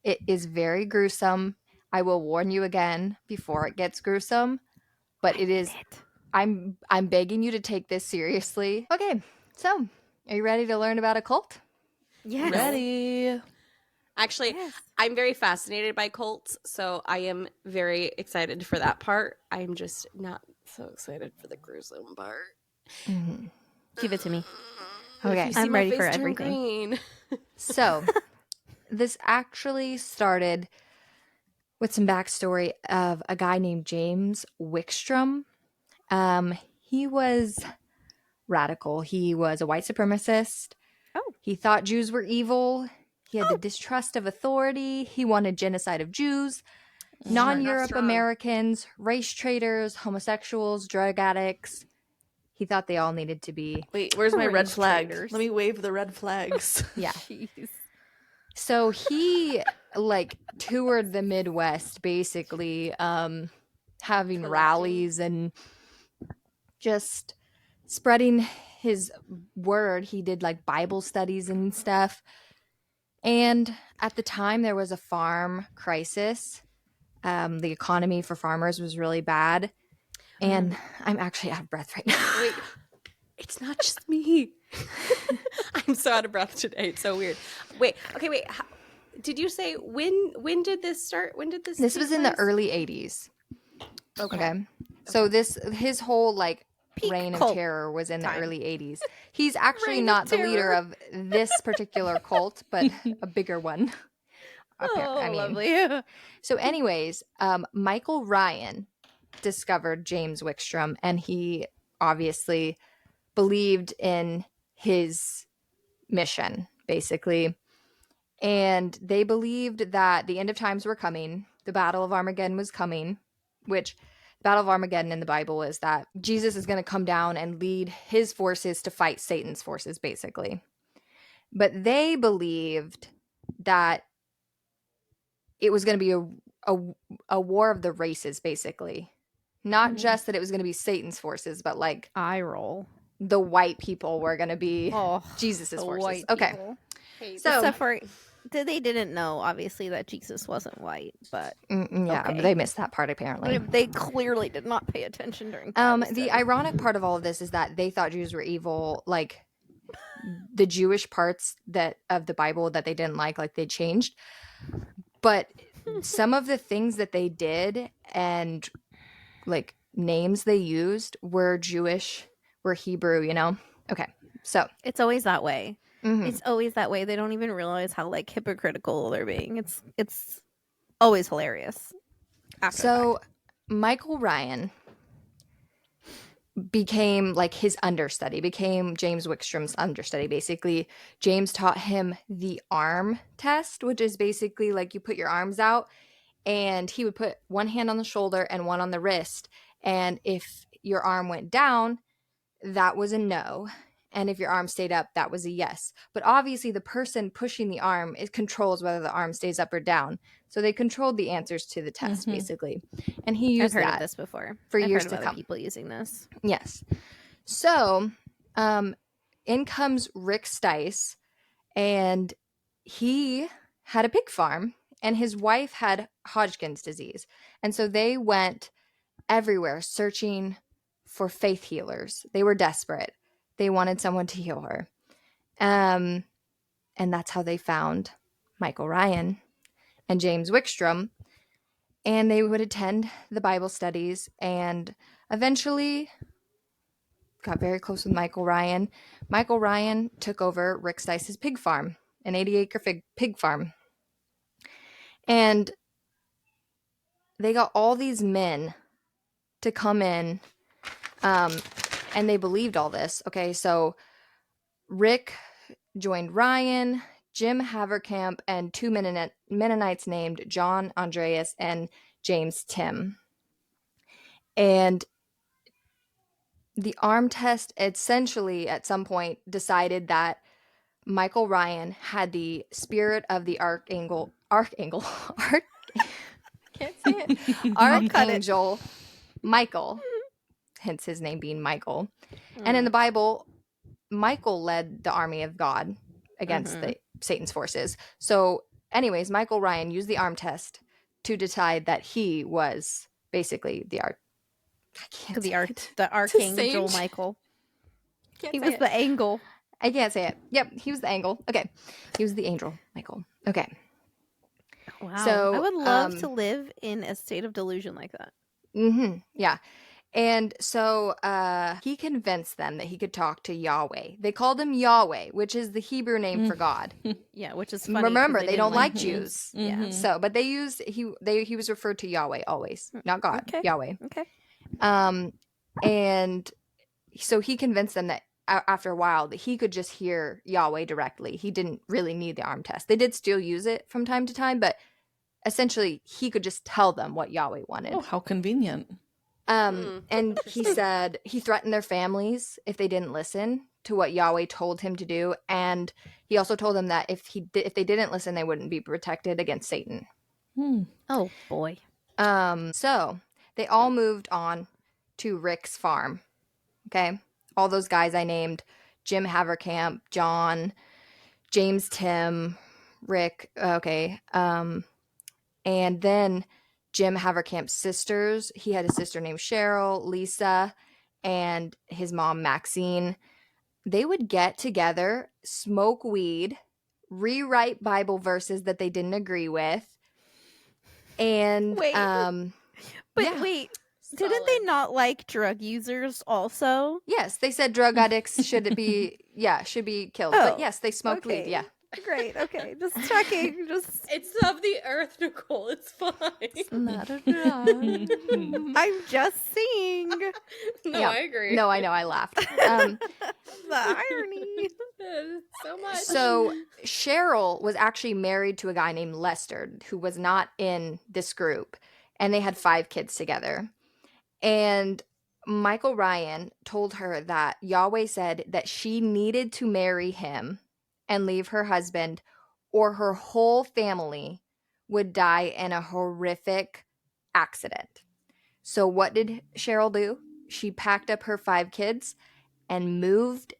S1: It is very gruesome. I will warn you again before it gets gruesome, but it is. I'm begging you to take this seriously. Okay, so are you ready to learn about a cult?
S2: Yes.
S5: Ready?
S4: Actually,
S2: Yes.
S4: I'm very fascinated by cults, so I am very excited for that part. I'm just not so excited for the gruesome part.
S1: Mm-hmm.
S2: Give it to me.
S4: But
S1: Okay.
S4: if you see
S2: I'm
S4: my
S2: ready
S4: face
S2: for
S4: turn
S2: everything.
S4: green.
S1: So, this actually started with some backstory of a guy named James Wickstrom. He was radical. He was a white supremacist.
S2: Oh.
S1: He thought Jews were evil. He had the distrust of authority. He wanted genocide of Jews, non-Europe
S4: strong.
S1: Americans, race traitors, homosexuals, drug addicts. He thought they all needed to be.
S5: Wait, where's my red
S2: Race
S5: flag?
S2: traitors.
S5: Let me wave the red flags.
S1: Yeah.
S2: Jeez.
S1: So he like toured the Midwest basically, having rallies and just spreading his word. He did like Bible studies and stuff. And at the time, there was a farm crisis. The economy for farmers was really bad. And I'm actually out of breath right now.
S4: Wait, it's not just me. I'm so out of breath today. It's so weird. Wait. Did you say when did this start? When did this?
S1: This
S4: take
S1: was in the
S4: place?
S1: early 80s.
S4: Okay.
S1: Okay. So his whole like
S2: Peak
S1: reign of
S2: cult
S1: terror was in the
S2: time.
S1: early 80s. He's actually
S2: Reign of
S1: not the
S2: terror.
S1: leader of this particular cult, but a bigger one.
S2: Oh, lovely.
S1: So anyways, Michael Ryan discovered James Wickstrom, and he obviously believed in his mission, basically. And they believed that the end of times were coming. The Battle of Armageddon was coming, which the Battle of Armageddon in the Bible is that Jesus is going to come down and lead his forces to fight Satan's forces, basically. But they believed that it was going to be a war of the races, basically. Not just that it was going to be Satan's forces, but like
S2: Eye roll.
S1: the white people were going to be
S2: Oh,
S1: Jesus's
S2: the
S1: forces.
S2: white
S1: Okay.
S2: people.
S1: So
S2: Except for they didn't know, obviously, that Jesus wasn't white, but
S1: yeah,
S2: okay.
S1: they missed that part apparently.
S2: They clearly did not pay attention during Bible
S1: The
S2: study.
S1: ironic part of all of this is that they thought Jews were evil, like the Jewish parts that of the Bible that they didn't like they changed. But some of the things that they did and like names they used were Jewish, were Hebrew, you know? Okay. So
S2: It's always that way.
S1: mhm.
S2: It's always that way. They don't even realize how like hypocritical they're being. It's always hilarious. After the
S1: So
S2: fact.
S1: Michael Ryan became like his understudy, became James Wickstrom's understudy. Basically, James taught him the arm test, which is basically like you put your arms out and he would put one hand on the shoulder and one on the wrist. And if your arm went down, that was a no. And if your arm stayed up, that was a yes. But obviously, the person pushing the arm, it controls whether the arm stays up or down. So they controlled the answers to the test, basically. And he
S2: I've
S1: used
S2: heard
S1: that
S2: of this before.
S1: for
S2: I've
S1: years
S2: heard
S1: to
S2: of
S1: come.
S2: other people using this.
S1: Yes. So, in comes Rick Stice, and he had a pig farm, and his wife had Hodgkin's disease. And so they went everywhere searching for faith healers. They were desperate. They wanted someone to heal her. And that's how they found Michael Ryan and James Wickstrom. And they would attend the Bible studies and eventually got very close with Michael Ryan. Michael Ryan took over Rick Stice's pig farm, an 80-acre pig farm. And they got all these men to come in, and they believed all this. Okay, so Rick joined Ryan, Jim Haverkamp, and two Mennonites named John Andreas and James Tim. And the arm test essentially at some point decided that Michael Ryan had the spirit of the archangel. I can't can't say it.
S2: I'll cut it.
S1: Archangel Michael, hence his name being Michael. And in the Bible, Michael led the army of God against the Satan's forces. So, anyways, Michael Ryan used the arm test to decide that he was basically the
S2: Archangel Michael. He was the angle.
S1: I can't say it. Yep, he was the angle. Okay, he was the angel Michael. Okay.
S2: Wow.
S1: So
S2: I would love to live in a state of delusion like that.
S1: Yeah. And so he convinced them that he could talk to Yahweh. They called him Yahweh, which is the Hebrew name for God.
S2: Yeah, which is funny.
S1: Remember, they don't like
S2: Jews.
S1: Jews.
S2: Yeah.
S1: So, but they used he was referred to Yahweh always, not God.
S2: Okay.
S1: Yahweh.
S2: Okay.
S1: And so he convinced them that after a while that he could just hear Yahweh directly. He didn't really need the arm test. They did still use it from time to time, but essentially he could just tell them what Yahweh wanted.
S5: Oh, how convenient.
S1: And he said he threatened their families if they didn't listen to what Yahweh told him to do, and he also told them that if they didn't listen, they wouldn't be protected against Satan.
S2: Oh boy.
S1: So they all moved on to Rick's farm. Okay, all those guys I named: Jim Haverkamp, John, James, Tim, Rick. Okay, and then Jim Haverkamp's sisters. He had a sister named Cheryl, Lisa, and his mom, Maxine. They would get together, smoke weed, rewrite Bible verses that they didn't agree with. And
S2: Wait. But
S1: yeah.
S2: wait, didn't they not like drug users also?
S1: Yes, they said drug addicts should be killed.
S2: Oh,
S1: but yes, they smoked weed. Yeah.
S2: Great. Okay. Just checking.
S4: It's of the earth, Nicole. It's fine.
S1: Not a drug.
S2: I'm just saying.
S4: No,
S1: Yeah.
S4: I agree.
S1: No, I know. I laughed.
S2: The irony.
S4: So much.
S1: So Cheryl was actually married to a guy named Lester, who was not in this group, and they had 5 kids together. And Michael Ryan told her that Yahweh said that she needed to marry him and leave her husband, or her whole family would die in a horrific accident. So what did Cheryl do? She packed up her 5 kids and moved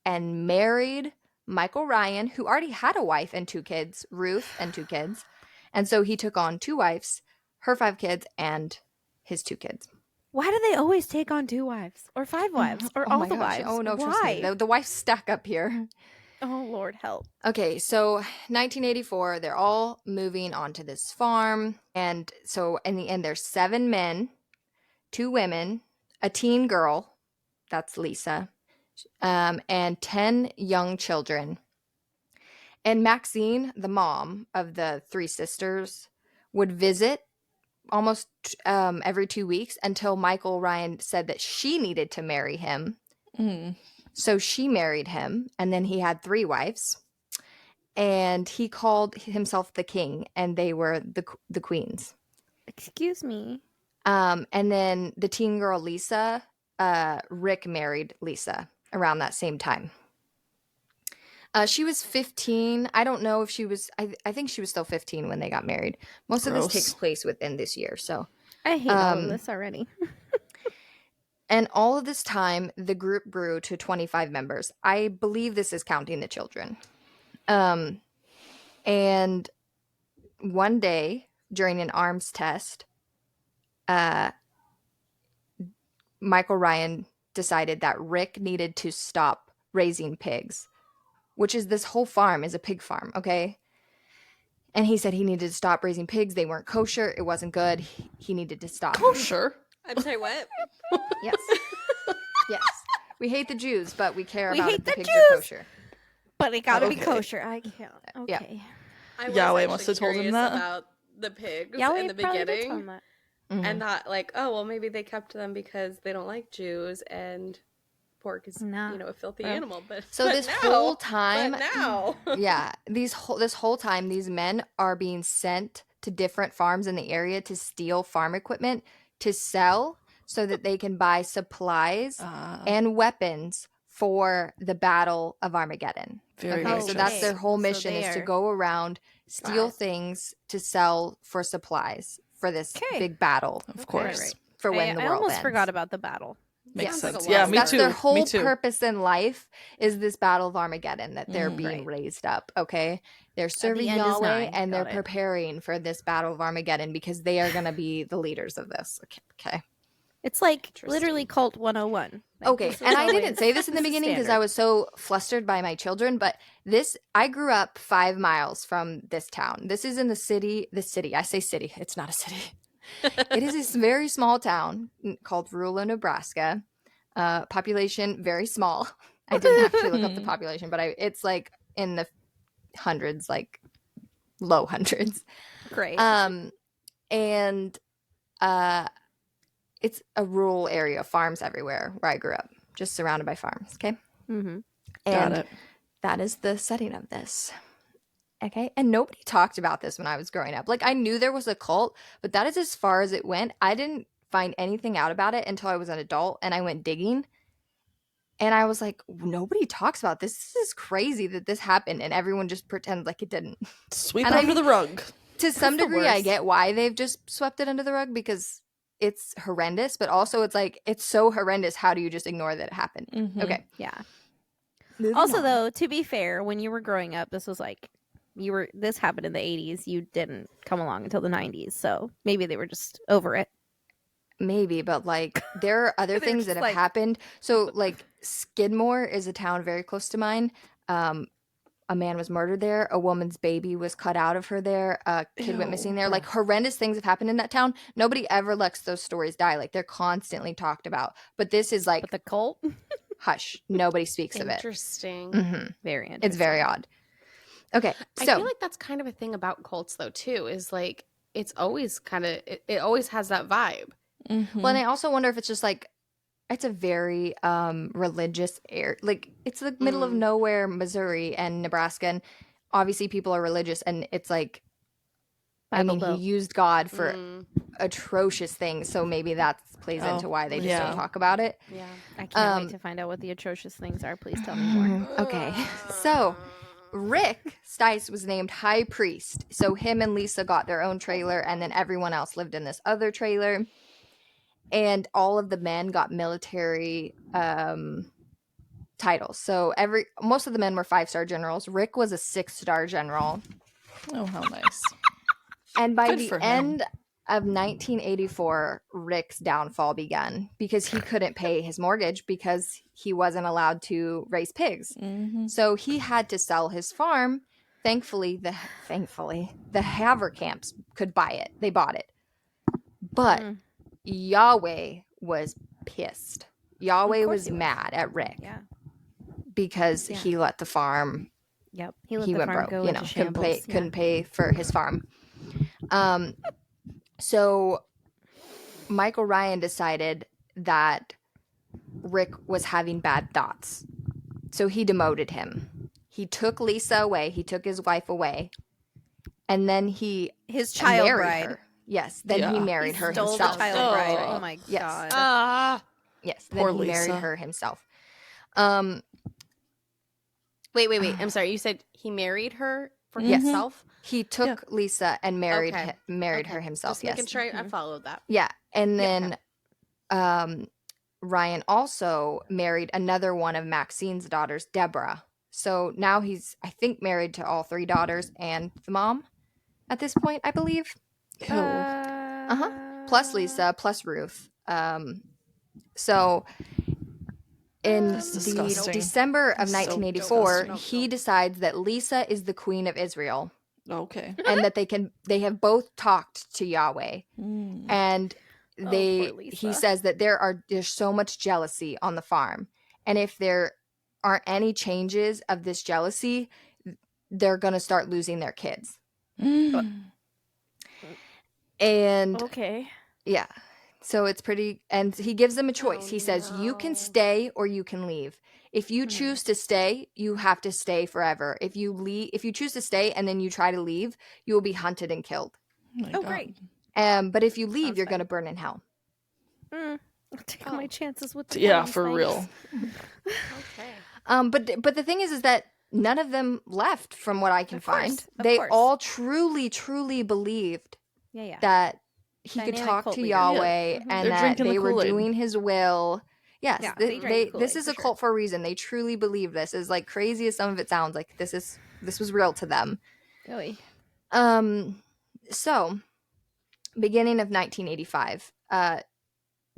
S1: and married Michael Ryan, who already had a wife and 2 kids, Ruth and 2 kids. And so he took on 2 wives, her 5 kids, and his 2 kids.
S2: Why do they always take on 2 wives or 5 wives or all the wives?
S1: Oh no, trust me. The wives stack up here.
S2: Oh Lord, help.
S1: Okay, so 1984, they're all moving onto this farm. And so in the end, there's 7 men, 2 women, a teen girl, that's Lisa, and 10 young children. And Maxine, the mom of the 3 sisters, would visit almost every 2 weeks until Michael Ryan said that she needed to marry him. So she married him, and then he had 3 wives. And he called himself the king, and they were the queens.
S2: Excuse me.
S1: And then the teen girl Lisa, Rick married Lisa around that same time. She was 15. I don't know if she was. I think she was still 15 when they got married. Most of this takes place within this year. So
S2: I hate all of this already.
S1: And all of this time, the group grew to 25 members. I believe this is counting the children. And one day during an arms test, Michael Ryan decided that Rick needed to stop raising pigs, which is this whole farm is a pig farm, okay? And he said he needed to stop raising pigs. They weren't kosher. It wasn't good. He needed to stop.
S5: Kosher?
S4: I'm sorry, what?
S1: Yes. Yes. We hate the Jews, but we care
S2: We
S1: about
S2: hate
S1: if the
S2: the
S1: pigs
S2: Jews.
S1: are kosher.
S2: But it gotta be
S5: Okay.
S2: kosher. I can't.
S1: Yeah.
S2: Okay.
S4: I was
S5: Yahweh
S4: actually
S5: must have told him
S4: curious
S5: that.
S4: about the pigs
S2: Yahweh
S4: in the
S2: probably did tell
S4: beginning.
S2: him that.
S1: Mhm.
S4: And thought like, oh well, maybe they kept them because they don't like Jews and pork is
S2: No.
S4: a filthy
S1: Well,
S4: animal. But
S1: So
S4: but
S1: this
S4: now-
S1: whole time,
S4: but now,
S1: yeah, this whole time, these men are being sent to different farms in the area to steal farm equipment to sell so that they can buy supplies and weapons for the Battle of Armageddon.
S5: Very
S1: Okay, so that's their
S2: Okay.
S1: whole
S2: So
S1: mission
S2: they
S1: is to
S2: are
S1: go around, steal
S2: spies.
S1: things to sell for supplies for this
S2: 'Kay.
S1: big battle
S5: Of course.
S2: Right.
S1: for when the
S2: I
S1: world
S2: almost
S1: ends.
S2: forgot about the battle.
S5: Makes
S4: Sounds like
S5: sense.
S4: a lot
S5: Yeah,
S4: of
S5: me
S1: That's
S5: too.
S1: their
S5: Me
S1: whole
S5: too.
S1: purpose in life is this battle of Armageddon that they're being
S2: Right.
S1: raised up, okay? They're serving
S2: end is
S1: Yahweh
S2: nigh.
S1: and they're
S2: Got it.
S1: preparing for this battle of Armageddon because they are going to be the leaders of this. Okay.
S2: It's like
S4: Interesting.
S2: literally Cult 101. Like,
S1: Okay,
S2: this is
S1: and I
S2: always-
S1: didn't say this in the
S2: is
S1: beginning because I
S2: standard.
S1: was so flustered by my children, but I grew up 5 miles from this town. This is in the city, I say city, it's not a city. It is this very small town called Rulo, Nebraska. Population, very small. I didn't actually look up the population, but it's like in the hundreds, like low hundreds.
S2: Great.
S1: And it's a rural area, farms everywhere where I grew up, just surrounded by farms. Okay.
S2: Mm-hmm.
S5: Got
S1: And
S5: it.
S1: that is the setting of this. Okay. And nobody talked about this when I was growing up. Like, I knew there was a cult, but that is as far as it went. I didn't find anything out about it until I was an adult and I went digging. And I was like, nobody talks about this. This is crazy that this happened. And everyone just pretends like it didn't.
S5: Sweep
S1: And
S5: it
S1: I
S5: under
S1: mean,
S5: the rug.
S1: To some
S2: the
S1: degree, I
S2: worst.
S1: get why they've just swept it under the rug because it's horrendous. But also, it's like, it's so horrendous. How do you just ignore that it happened?
S5: Mhm.
S1: Okay.
S2: Yeah.
S1: Moving
S2: Also,
S1: on.
S2: though, to be fair, when you were growing up, this was like this happened in the 80s. You didn't come along until the 90s, so maybe they were just over it.
S1: Maybe, but like there are other
S2: They were
S1: things that
S2: just
S1: have
S2: like-
S1: happened. So like Skidmore is a town very close to mine. A man was murdered there. A woman's baby was cut out of her there. A kid went missing there. Like horrendous things have happened in that town. Nobody ever lets those stories die. Like they're constantly talked about. But this is like
S2: But the cult,
S1: hush. Nobody speaks of it.
S4: Interesting.
S2: very interesting.
S1: It's very odd. Okay,
S4: I
S1: so
S4: feel like that's kind of a thing about cults, though, too, is like it's always kind of, it always has that vibe.
S1: well, and I also wonder if it's just like it's a very religious area. Like it's the middle of nowhere, Missouri and Nebraska, and obviously people are religious, and it's like I mean,
S2: Bible
S1: he
S2: Belt.
S1: used God for atrocious things, so maybe that plays into why they just don't talk about it.
S4: Yeah.
S2: I can't wait to find out what the atrocious things are. Please tell me more.
S1: Okay, so Rick Stice was named high priest. So him and Lisa got their own trailer, and then everyone else lived in this other trailer. And all of the men got military titles. So most of the men were 5-star generals. Rick was a 6-star general.
S5: Oh, how nice.
S1: And by
S5: Good for
S1: the
S5: him.
S1: end of 1984, Rick's downfall began because he couldn't pay his mortgage because he wasn't allowed to raise pigs. So he had to sell his farm. Thankfully, the Haverkamps could buy it. They bought it. But Yahweh was pissed. Yahweh was mad at Rick
S2: Yeah.
S1: because he let the farm
S2: Yep. He let
S1: he
S2: the
S1: went
S2: farm
S1: broke,
S2: go
S1: you
S2: into
S1: know,
S2: shambles.
S1: couldn't pay for his farm. So Michael Ryan decided that Rick was having bad thoughts. So he demoted him. He took Lisa away, he took his wife away, and then he
S2: His child
S1: married
S2: bride.
S1: her. Yes, then he married her
S2: Stole
S1: himself.
S2: the child bride. Oh my
S1: Yes.
S2: god.
S1: Yes,
S5: Poor
S1: then he married
S5: Lisa.
S1: her himself.
S4: Wait. I'm sorry. You said he married her for
S1: Yes.
S4: himself?
S1: He took Lisa and married
S4: Okay.
S1: her himself.
S4: Just making
S1: Yes.
S4: sure I followed that.
S1: Yeah, and then Ryan also married another one of Maxine's daughters, Deborah. So now he's, I think, married to all 3 daughters and the mom at this point, I believe. Plus Lisa, plus Ruth. So in
S5: That's
S1: the
S5: disgusting.
S1: December of
S5: So
S1: 1984,
S5: disgusting.
S1: he decides that Lisa is the queen of Israel
S5: Okay.
S1: and that they have both talked to Yahweh. And
S2: poor
S1: he
S2: Lisa.
S1: says that there's so much jealousy on the farm, and if there aren't any changes of this jealousy, they're going to start losing their kids. And
S2: Okay.
S1: yeah, so it's pretty, and he gives them a choice. He says, you can stay or you can leave. If you choose to stay, you have to stay forever. If you choose to stay and then you try to leave, you will be hunted and killed.
S2: Oh, great.
S1: But if you leave,
S2: Sounds
S1: you're
S2: fine.
S1: going to burn in hell.
S2: I'll take my chances with the
S5: Yeah,
S2: worms,
S5: for
S2: thanks.
S5: real.
S4: Okay.
S1: But the thing is that none of them left from what I can
S2: Of course,
S1: find.
S2: of
S1: They
S2: course.
S1: all truly believed
S2: Yeah.
S1: that he could
S2: Dynamic
S1: talk
S2: cult
S1: to
S2: leader.
S1: Yahweh
S2: Mhm.
S1: and
S5: They're
S1: that
S5: drinking the
S1: they were
S5: Kool-Aid.
S1: doing his will. Yes,
S2: Yeah, they drank the
S1: this
S2: Kool-Aid
S1: is
S2: for
S1: a
S2: sure.
S1: cult for a reason. They truly believe this. As like crazy as some of it sounds, like this was real to them.
S2: Oy.
S1: So beginning of 1985,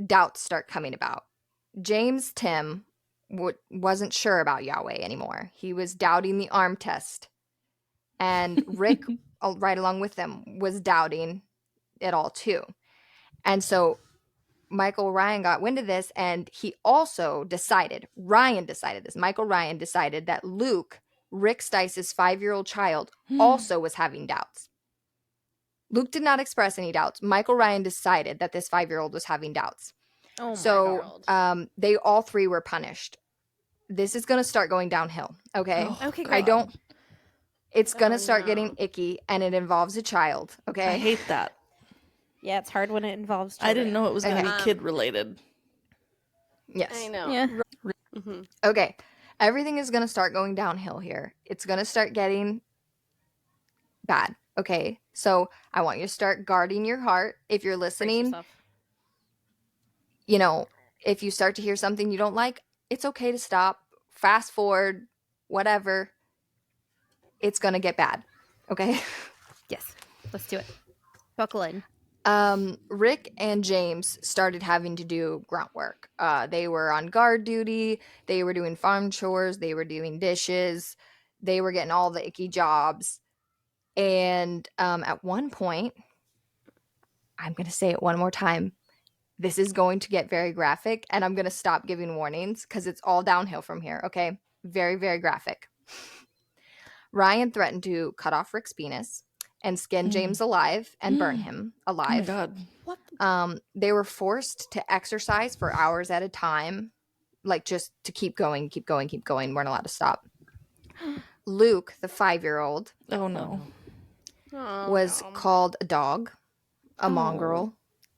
S1: doubts start coming about. James Tim wasn't sure about Yahweh anymore. He was doubting the arm test. And Rick, right along with them, was doubting it all too. And so Michael Ryan got wind of this, and he also decided, Michael Ryan decided that Luke, Rick Stice's 5-year-old child, also was having doubts. Luke did not express any doubts. Michael Ryan decided that this 5-year-old was having doubts.
S2: Oh my
S1: So
S2: God.
S1: they all three were punished. This is going to start going downhill, okay?
S5: Oh,
S2: Okay,
S1: I
S2: great.
S1: don't. It's going to
S4: Oh,
S1: start
S4: no.
S1: getting icky, and it involves a child, okay?
S5: I hate that.
S2: Yeah, it's hard when it involves
S5: I
S2: children.
S5: didn't know it was going to
S1: Okay.
S5: be kid related.
S1: Yes.
S4: I know.
S2: Yeah.
S4: hmm
S1: Okay. Everything is going to start going downhill here. It's going to start getting bad, okay? So I want you to start guarding your heart. If you're
S2: Brace
S1: listening,
S2: yourself.
S1: you know, if you start to hear something you don't like, it's okay to stop, fast forward, whatever. It's going to get bad, okay?
S2: Yes, let's do it. Buckle in.
S1: Rick and James started having to do grunt work. They were on guard duty. They were doing farm chores. They were doing dishes. They were getting all the icky jobs. And at one point, I'm going to say it one more time. This is going to get very graphic, and I'm going to stop giving warnings because it's all downhill from here, okay? Very, very graphic. Ryan threatened to cut off Rick's penis and skin James alive and burn him
S5: Oh my
S1: alive.
S5: God.
S4: What?
S1: They were forced to exercise for hours at a time, like just to keep going, weren't allowed to stop. Luke, the 5-year-old,
S5: Oh no.
S1: was called a dog, a mongrel,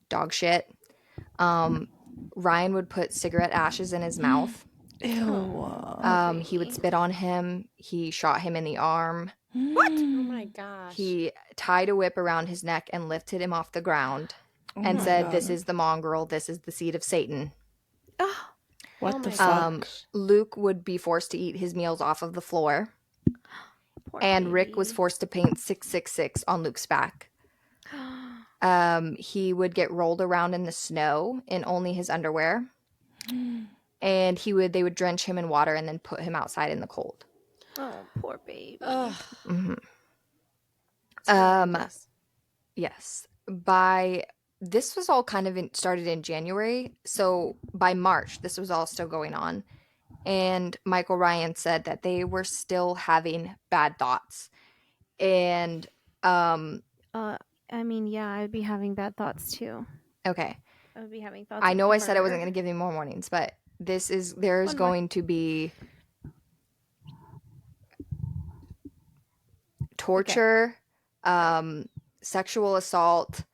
S1: dog shit. Ryan would put cigarette ashes in his mouth.
S5: Ew.
S1: He would spit on him. He shot him in the arm.
S4: What? Oh my gosh.
S1: He tied a whip around his neck and lifted him off the ground and
S5: my
S1: said,
S5: God.
S1: "This is the mongrel. This is the seed of Satan."
S5: What
S4: Oh
S5: the
S4: my
S5: fuck?
S1: Luke would be forced to eat his meals off of the floor.
S2: Poor
S1: And Rick was
S2: baby.
S1: forced to paint 666 on Luke's back. He would get rolled around in the snow in only his underwear. And they would drench him in water and then put him outside in the cold.
S2: Oh, poor baby.
S4: Ugh.
S1: Mm-hmm.
S4: It's horrendous.
S1: Yes. This was all kind of started in January. So by March, this was all still going on. And Michael Ryan said that they were still having bad thoughts. And,
S2: I mean, yeah, I'd be having bad thoughts too.
S1: okay.
S2: I would be having thoughts.
S1: I
S2: of
S1: know I said I wasn't
S2: murder.
S1: going to give you more warnings, but there is
S2: One more.
S1: going to be torture, sexual assault,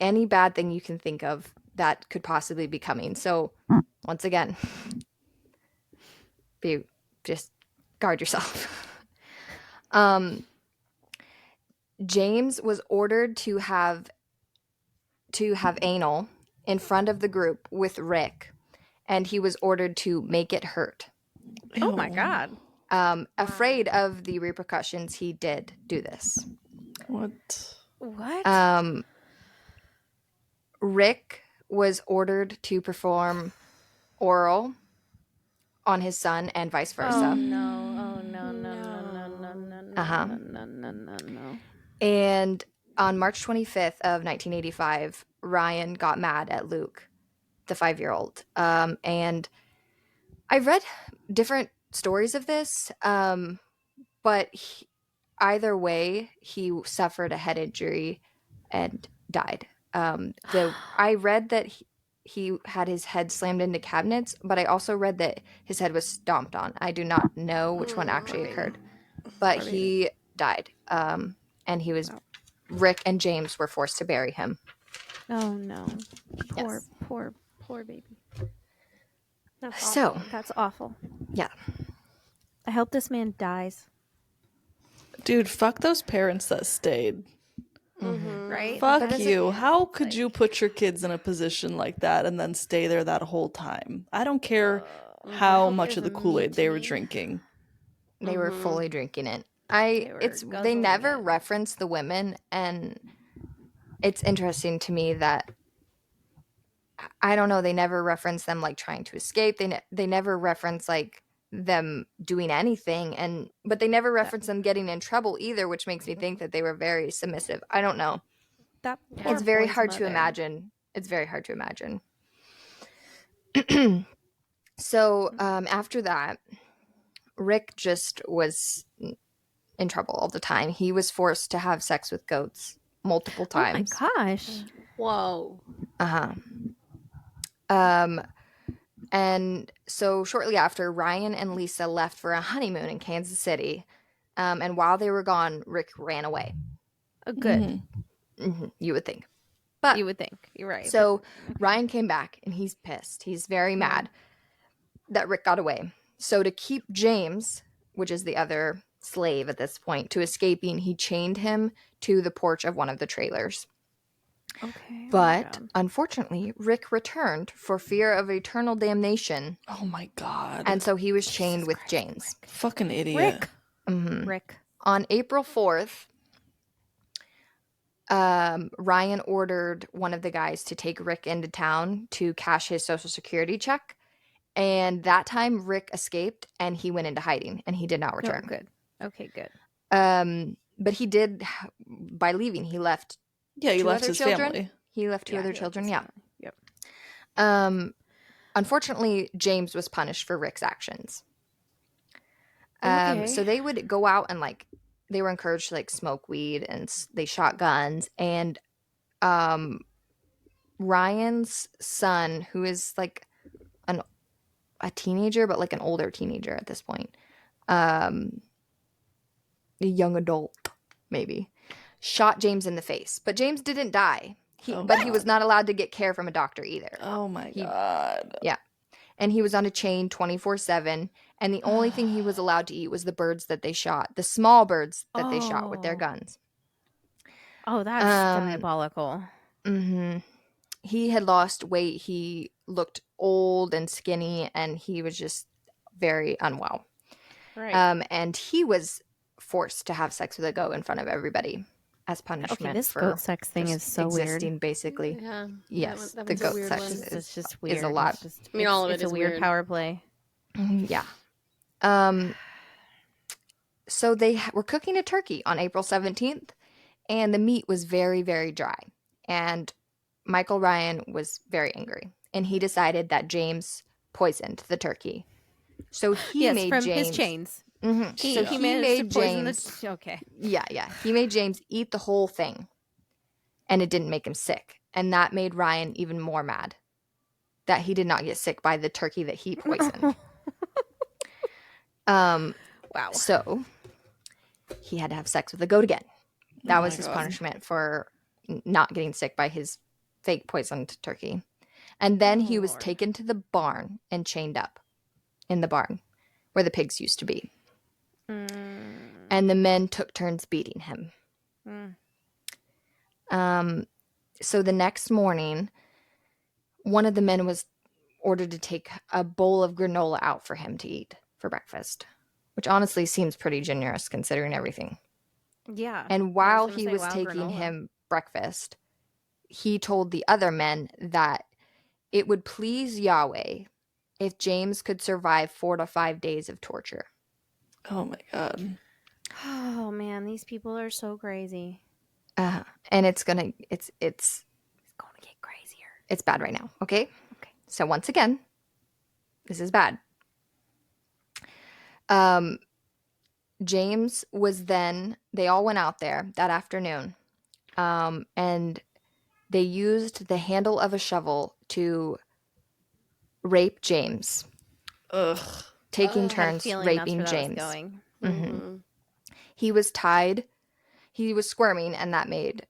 S1: any bad thing you can think of that could possibly be coming. So once again, just guard yourself. James was ordered to have anal in front of the group with Rick, and he was ordered to make it hurt.
S2: Oh my God.
S1: Afraid of the repercussions, he did do this.
S5: What?
S2: What?
S1: Rick was ordered to perform oral on his son and vice versa.
S2: Oh no! Oh no! No! No! No! No! No!
S1: Uh-huh.
S2: No! No! No! No!
S1: And on March 25th of 1985, Ryan got mad at Luke, the 5-year-old. And I've read different stories of this, but either way, he suffered a head injury and died. I read that he had his head slammed into cabinets, but I also read that his head was stomped on. I do not know which one actually occurred, but he died. And he was Rick and James were forced to bury him.
S2: Oh no!
S1: Yes.
S2: Poor baby. That's
S1: So-
S2: awful. That's awful.
S1: Yeah.
S2: I hope this man dies.
S5: Dude, fuck those parents that stayed.
S2: right?
S5: Fuck
S1: But
S5: you. How could you put your kids in a position like that and then stay there that whole time? I don't care
S2: I
S5: how
S2: hope
S5: much of
S2: there's
S5: the
S2: a
S5: Kool-Aid they were
S2: mutiny.
S5: drinking.
S1: They were fully drinking it.
S2: were
S1: They
S2: guzzling
S1: never
S2: it.
S1: reference the women, and it's interesting to me that I don't know, they never reference them like trying to escape. They never reference like them doing anything, but they never reference them getting in trouble either, which makes me think that they were very submissive. I don't know.
S2: That poor
S1: It's very
S2: boy's
S1: hard to
S2: mother.
S1: imagine. It's very hard to imagine. So after that, Rick just was in trouble all the time. He was forced to have sex with goats multiple
S2: Oh my
S1: times.
S2: gosh.
S4: Whoa.
S1: Uh-huh. And so shortly after, Ryan and Lisa left for a honeymoon in Kansas City. And while they were gone, Rick ran away.
S2: Oh, good.
S1: You would think. But
S2: You would think. You're right.
S1: so Ryan came back and he's pissed. He's very mad that Rick got away. So to keep James, which is the other slave at this point, to escaping, he chained him to the porch of one of the trailers.
S2: Okay.
S1: But unfortunately, Rick returned for fear of eternal damnation.
S5: Oh my god.
S1: And so he was chained with James.
S5: Fucking idiot.
S2: Rick. Rick.
S1: On April 4th, Ryan ordered one of the guys to take Rick into town to cash his Social Security check. And that time, Rick escaped and he went into hiding and he did not return.
S2: Oh, good. Okay, good.
S1: But he did, by leaving, he left
S5: Yeah, he
S1: two
S5: left
S1: other
S5: his
S1: children.
S5: family.
S1: He left two
S2: Yeah,
S1: other
S2: he left
S1: children,
S2: his
S1: yeah.
S2: family. Yep.
S1: Unfortunately, James was punished for Rick's actions.
S2: Okay.
S1: So they would go out and they were encouraged to smoke weed and they shot guns. And Ryan's son, who is a teenager, but an older teenager at this point, a young adult maybe, shot James in the face. But James didn't die. But he was not allowed to get care from a doctor either.
S5: Oh my god.
S1: Yeah. And he was on a chain 24/7. And the only thing he was allowed to eat was the birds that they shot, the small birds that they shot with their guns.
S2: Oh, that's diabolical.
S1: He had lost weight. He looked old and skinny, and he was just very unwell.
S2: Right.
S1: And he was forced to have sex with a goat in front of everybody as punishment.
S2: Okay, this
S1: for
S2: goat sex thing is so
S1: existing,
S2: weird.
S1: basically.
S4: Yeah.
S1: Yes,
S4: that
S1: the
S4: one's a
S1: goat
S4: weird
S1: sex
S4: one.
S2: It's just weird.
S1: is a lot.
S2: It's just,
S4: I mean, all of
S2: it's
S4: it
S2: a
S4: is
S2: weird
S4: weird.
S2: power play.
S1: Yeah. So they were cooking a turkey on April 17th, and the meat was very, very dry. And Michael Ryan was very angry, and he decided that James poisoned the turkey. So he made
S2: from
S1: James
S2: his chains.
S1: So he
S2: managed to
S1: made
S2: poison
S1: James.
S2: Okay.
S1: Yeah. He made James eat the whole thing, and it didn't make him sick, and that made Ryan even more mad that he did not get sick by the turkey that he poisoned.
S2: Wow.
S1: So he had to have sex with the goat again. That was his punishment for not getting sick by his fake poisoned turkey. And then he was taken to the barn and chained up in the barn where the pigs used to be. And the men took turns beating him. So the next morning, one of the men was ordered to take a bowl of granola out for him to eat for breakfast, which honestly seems pretty generous considering everything.
S2: Yeah.
S1: And while he was taking him breakfast, he told the other men that it would please Yahweh if James could survive 4 to 5 days of torture.
S5: Oh my god.
S2: Oh man, these people are so crazy.
S1: And it's gonna get
S2: crazier.
S1: It's bad right now, okay? So once again, this is bad. James was then, they all went out there that afternoon, and they used the handle of a shovel to rape James.
S5: Ugh.
S1: Taking turns raping James. He was tied. He was squirming, and that made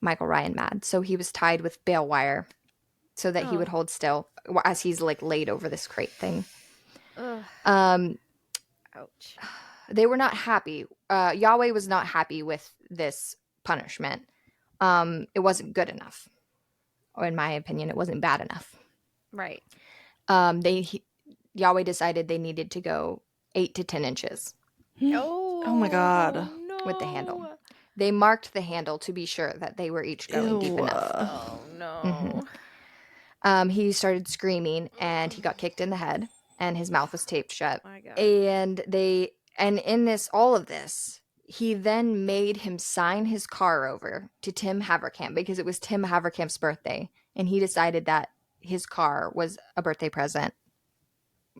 S1: Michael Ryan mad. So he was tied with bale wire so that he would hold still as he's laid over this crate thing.
S2: Ouch.
S1: they were not happy. Yahweh was not happy with this punishment. It wasn't good enough, or in my opinion, it wasn't bad enough.
S2: Right.
S1: Yahweh decided they needed to go 8 to 10 inches
S5: Oh my God.
S2: No.
S1: with the handle. They marked the handle to be sure that they were each going deep
S5: Ew.
S1: enough.
S2: Oh no.
S1: He started screaming and he got kicked in the head and his mouth was taped shut.
S2: My God.
S1: And in all of this, he then made him sign his car over to Tim Haverkamp because it was Tim Haverkamp's birthday. And he decided that his car was a birthday present.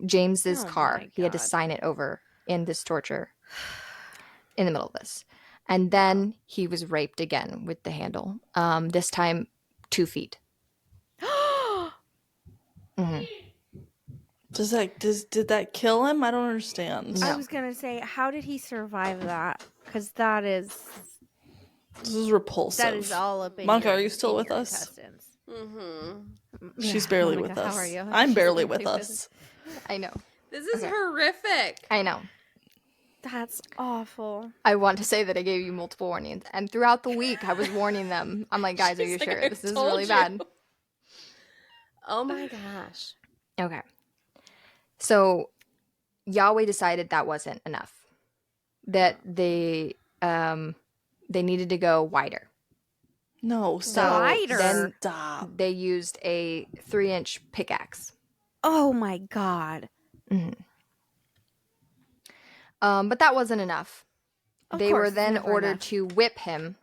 S1: James's
S2: Oh
S1: car.
S2: my
S1: He had to
S2: God.
S1: sign it over in this torture in the middle of this. And then he was raped again with the handle. This time 2 feet. Mhm.
S5: Did that kill him? I don't understand.
S1: No.
S2: I was gonna say, how did he survive that? Because that is
S5: repulsive.
S2: all up in
S5: Monica,
S2: your,
S5: are you still
S2: in
S5: with
S2: your
S5: us?
S2: intestines.
S5: She's
S2: Yeah,
S5: barely
S2: Monica,
S5: with us.
S2: How are you?
S5: I'm
S2: She's
S5: barely
S2: barely
S5: with us.
S1: I know.
S4: This is
S1: Okay.
S4: horrific.
S1: I know.
S2: That's awful.
S1: I want to say that I gave you multiple warnings. And throughout the week, I was warning them. I'm like, guys, are you
S4: She's like,
S1: sure?
S4: "I've
S1: This is
S4: told
S1: really
S4: you."
S1: bad.
S4: Oh my gosh.
S1: Okay. So Yahweh decided that wasn't enough. That they needed to go wider.
S5: No,
S1: So
S5: stop.
S2: Wider?
S1: then
S5: Stop.
S1: they used a 3-inch pickaxe.
S2: Oh my God.
S1: But that wasn't enough.
S2: Of
S1: They
S2: course,
S1: were
S2: it's
S1: then
S2: never
S1: ordered
S2: enough.
S1: to whip him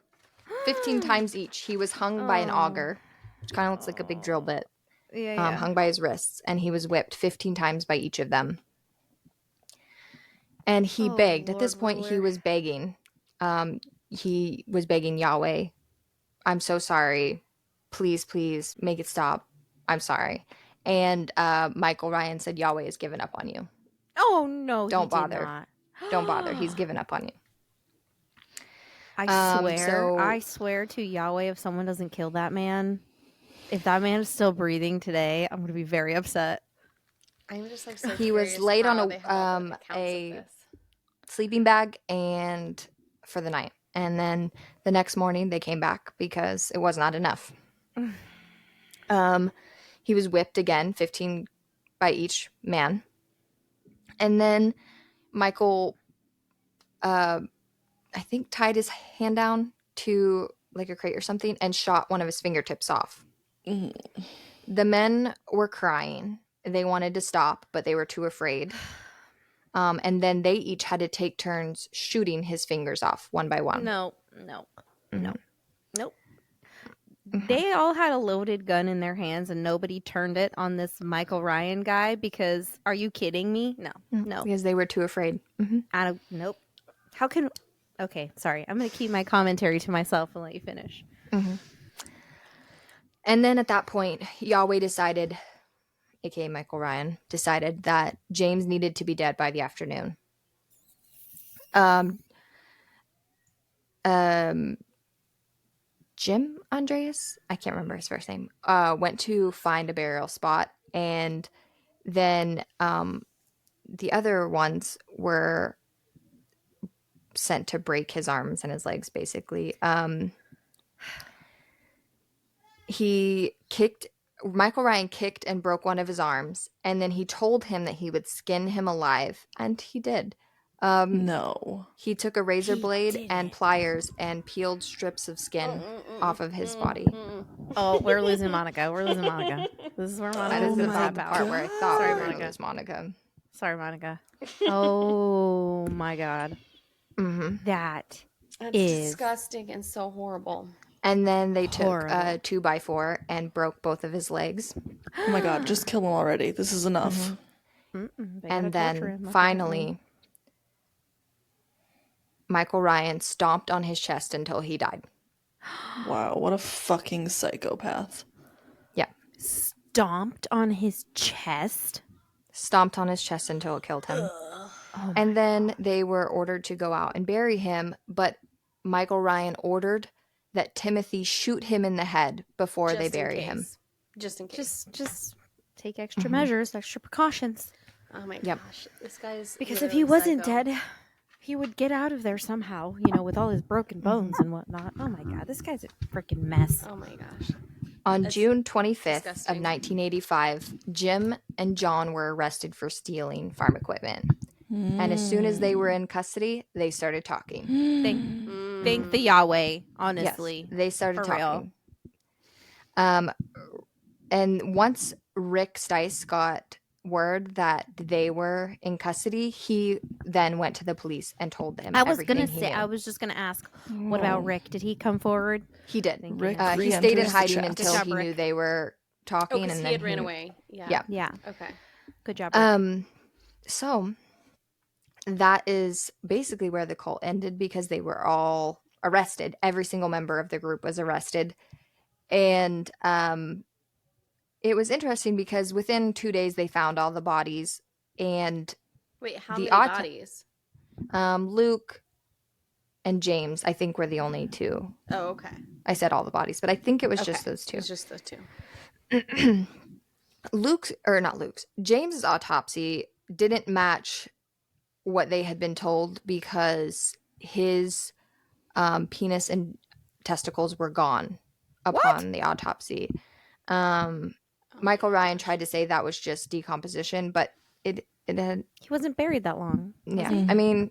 S1: 15 times each. He was hung by an
S2: Oh.
S1: auger, which kind of looks like a big drill bit,
S2: Yeah.
S1: hung by his wrists, and he was whipped 15 times by each of them. And he
S2: Oh,
S1: begged. At this
S2: Lord
S1: point, he
S2: ruler.
S1: was begging. He was begging Yahweh, I'm so sorry. Please, please make it stop. I'm sorry. And Michael Ryan said, Yahweh has given up on you.
S2: Oh no,
S1: Don't
S2: he
S1: bother.
S2: Did not.
S1: Don't bother. He's given up on you.
S2: I swear to Yahweh, if someone doesn't kill that man, if that man is still breathing today, I'm gonna be very upset.
S4: I'm just like so
S1: He was
S4: curious
S1: laid on
S4: how they have all the accounts of
S1: a
S4: this.
S1: sleeping bag and for the night. And then the next morning they came back because it was not enough. He was whipped again, 15 by each man. And then Michael, I think, tied his hand down to like a crate or something and shot one of his fingertips off. The men were crying. They wanted to stop, but they were too afraid. And then they each had to take turns shooting his fingers off one by one.
S2: No.
S1: Mhm.
S2: Nope.
S1: Mhm.
S2: They all had a loaded gun in their hands and nobody turned it on this Michael Ryan guy because are you kidding me? No.
S1: Because they were too afraid. Mm-hmm.
S2: Nope. How can Okay, sorry. I'm going to keep my commentary to myself and let you finish.
S1: Mm-hmm. And then at that point, Yahweh decided, aka Michael Ryan, decided that James needed to be dead by the afternoon. Jim Andreas, I can't remember his first name, went to find a burial spot, and then the other ones were sent to break his arms and his legs, basically. Michael Ryan kicked and broke one of his arms, and then he told him that he would skin him alive, and he did.
S5: No.
S1: He took a razor
S2: He
S1: blade
S2: did
S1: and
S2: it.
S1: pliers and peeled strips of skin off of his body.
S2: Oh, we're losing Monica. This is where Monica
S1: This is the
S2: gonna
S1: bad
S2: pop out.
S1: part where I thought
S2: Sorry,
S1: we were going to
S2: Monica.
S1: lose Monica.
S2: Sorry, Monica. Oh my God.
S1: Mm-hmm.
S2: That
S4: That's
S2: is
S4: disgusting and so horrible.
S1: And then they took a
S2: horrible.
S1: 2x4 and broke both of his legs.
S5: Oh my God, just kill him already. This is enough.
S2: They gotta
S1: And
S2: torture
S1: then
S2: him, apparently.
S1: finally, Michael Ryan stomped on his chest until he died.
S5: Wow, what a fucking psychopath.
S1: Yeah.
S2: Stomped on his chest.
S1: Stomped on his chest until it killed him. And then they were ordered to go out and bury him, but Michael Ryan ordered that Timothy shoot him in the head before they
S4: Just in
S1: bury him.
S4: case. Just in case.
S2: Just take extra measures, extra precautions.
S4: Oh my
S1: Yep.
S4: gosh. This guy's
S2: Because if he
S4: literally
S2: wasn't
S4: psycho.
S2: dead, He would get out of there somehow, with all his broken bones and whatnot. Oh my god, this guy's a freaking mess.
S4: Oh my gosh.
S1: On
S4: That's
S1: June 25th of
S4: disgusting.
S1: 1985, Jim and John were arrested for stealing farm equipment. And as soon as they were in custody, they started talking.
S2: Thank the Yahweh, honestly.
S1: Yes, they started
S2: For real.
S1: talking. And once Rick Stice got word that they were in custody, he then went to the police and told them
S2: I was
S1: everything
S2: gonna
S1: he
S2: say,
S1: knew.
S2: I was just gonna ask, what about Rick? Did he come forward?
S1: He did.
S2: Thank
S5: Rick
S2: you.
S1: He stayed in
S5: re-enters the
S1: hiding
S5: chat.
S1: until
S2: Good job,
S1: he knew
S2: Rick.
S1: they were talking.
S4: Oh, because
S1: and
S4: he
S1: then
S4: had ran away. Yeah.
S1: Yeah.
S2: Yeah,
S4: Okay.
S2: good job, Rick.
S1: So that is basically where the cult ended because they were all arrested. Every single member of the group was arrested. And it was interesting because within 2 days they found all the bodies. And
S4: Wait, how
S1: The
S4: many
S1: auto-
S4: bodies?
S1: Luke and James, I think, were the only two.
S4: Oh, okay.
S1: I said all the bodies, but I think it was just
S4: Okay.
S1: those two.
S4: It's just those two.
S1: James's autopsy didn't match what they had been told because his penis and testicles were gone upon the autopsy. Michael Ryan tried to say that was just decomposition, but it had,
S2: He wasn't buried that long.
S1: yeah. I mean,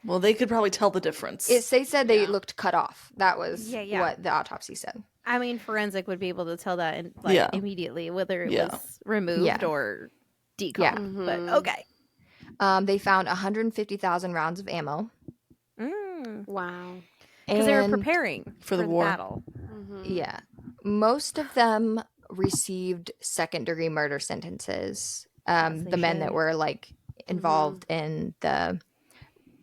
S5: Well, they could probably tell the difference.
S1: they said they looked cut off. That was
S2: Yeah.
S1: what the autopsy said.
S2: I mean, forensic would be able to tell that
S5: Yeah.
S2: immediately, whether it
S5: Yeah.
S2: was removed
S1: Yeah.
S2: or decommed.
S1: Yeah.
S2: But
S4: Mhm.
S2: okay.
S1: They found 150,000 rounds of ammo.
S4: Wow.
S2: Because they were
S1: and-
S2: preparing
S5: For the war.
S2: battle.
S1: Yeah. Most of them received second-degree murder sentences.
S2: As they
S1: The men that
S2: should.
S1: were like involved in the.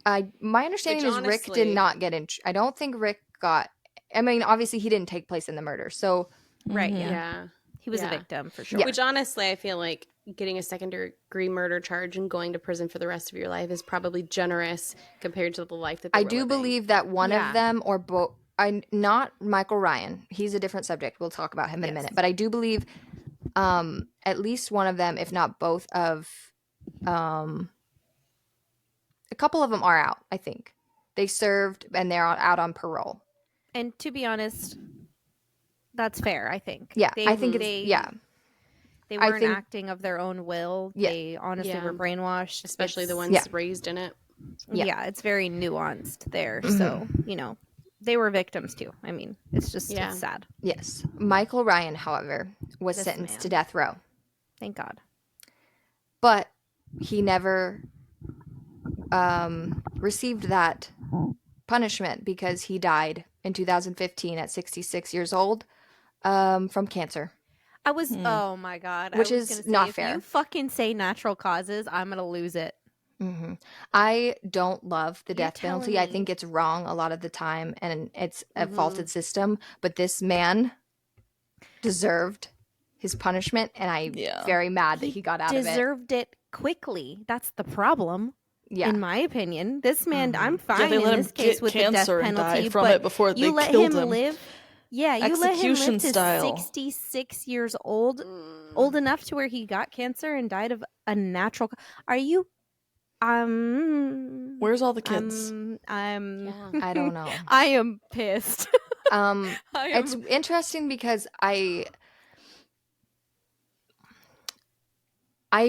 S1: My understanding is Rick did
S4: honestly-
S1: not get in. I don't think Rick got. I mean, obviously he didn't take place in the murder, so
S2: Right,
S5: Mhm.
S2: yeah.
S4: Yeah.
S2: He was a
S4: Yeah.
S2: victim for sure.
S1: Yeah.
S4: Which honestly, I feel like getting a second-degree murder charge and going to prison for the rest of your life is probably generous compared to the life that they
S1: I
S4: were
S1: do
S4: living.
S1: believe that one
S2: Yeah.
S1: of them or both. Not Michael Ryan. He's a different subject. We'll talk about him in a
S2: Yes.
S1: minute. But I do believe at least one of them, if not both of, a couple of them are out. I think they served and they're out on parole.
S2: And to be honest, that's fair, I think.
S1: Yeah,
S2: They,
S1: I think it's
S2: they,
S1: yeah.
S2: They
S1: I
S2: weren't
S1: think-
S2: acting of their own will.
S1: Yeah.
S2: They honestly
S4: Yeah.
S2: were brainwashed.
S4: especially the
S2: It's-
S4: ones
S1: Yeah.
S4: raised in it.
S1: Yeah.
S2: Yeah, it's very nuanced there.
S1: Mhm.
S2: So, they were victims too. I mean, it's just
S4: Yeah.
S2: it's sad.
S1: Yes. Michael Ryan, however, was
S2: This
S1: sentenced
S2: man.
S1: to death row,
S2: Thank God.
S1: but he never received that punishment because he died in 2015 at 66 years old from cancer.
S2: I was oh my God.
S1: Which
S2: I was
S1: is
S2: gonna say,
S1: not
S2: if
S1: fair.
S2: you fucking say natural causes, I'm gonna lose it.
S1: I don't love the
S2: You're
S1: death penalty.
S2: telling
S1: I think
S2: me.
S1: it's wrong a lot of the time and it's a
S2: Mm-hmm.
S1: faulted system, but this man deserved his punishment and I'm
S5: Yeah.
S1: very mad that he got out of it.
S2: Deserved it quickly. That's the problem.
S1: Yeah.
S2: In my opinion, this man, I'm
S5: Yeah,
S2: fine
S5: they
S2: in
S5: let him
S2: this case
S5: get
S2: with the death
S5: cancer and
S2: penalty,
S5: die from
S2: but
S5: it before
S2: you
S5: they
S2: let
S5: killed
S2: him
S5: him.
S2: live. Yeah, you let him
S5: Execution
S2: live to
S5: style.
S2: 66 years old, old enough to where he got cancer and died of a natural. Are you?
S5: Where's all the kids?
S4: Yeah.
S1: I don't know.
S2: I am pissed.
S1: It's interesting because I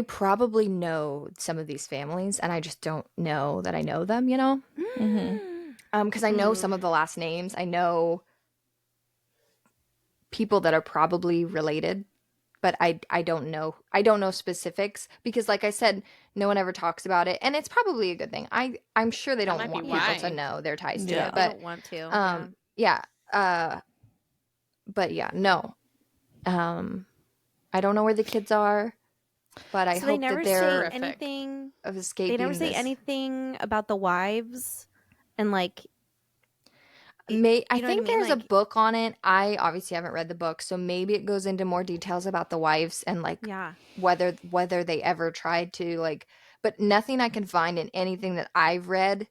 S1: probably know some of these families and I just don't know that I know them, because I know some of the last names. I know people that are probably related, but I don't know specifics because like I said, no one ever talks about it and it's probably a good thing. I'm sure they don't
S4: might be
S1: want people
S4: why.
S1: to know their ties to
S5: Yeah.
S1: it,
S2: I
S1: but
S2: don't want to.
S1: but yeah, no. I don't know where the kids are, but I
S2: So they
S1: hope
S2: never
S1: that
S2: say
S1: they're
S4: Horrific.
S2: anything.
S1: of escaping.
S2: They never say
S1: this.
S2: anything about the wives, and like
S1: I
S2: you know what I
S1: think
S2: mean?
S1: there's a
S2: Like-
S1: book on it. I obviously haven't read the book, so maybe it goes into more details about the wives and like
S2: yeah.
S1: whether they ever tried to like. But nothing I can find in anything that I've read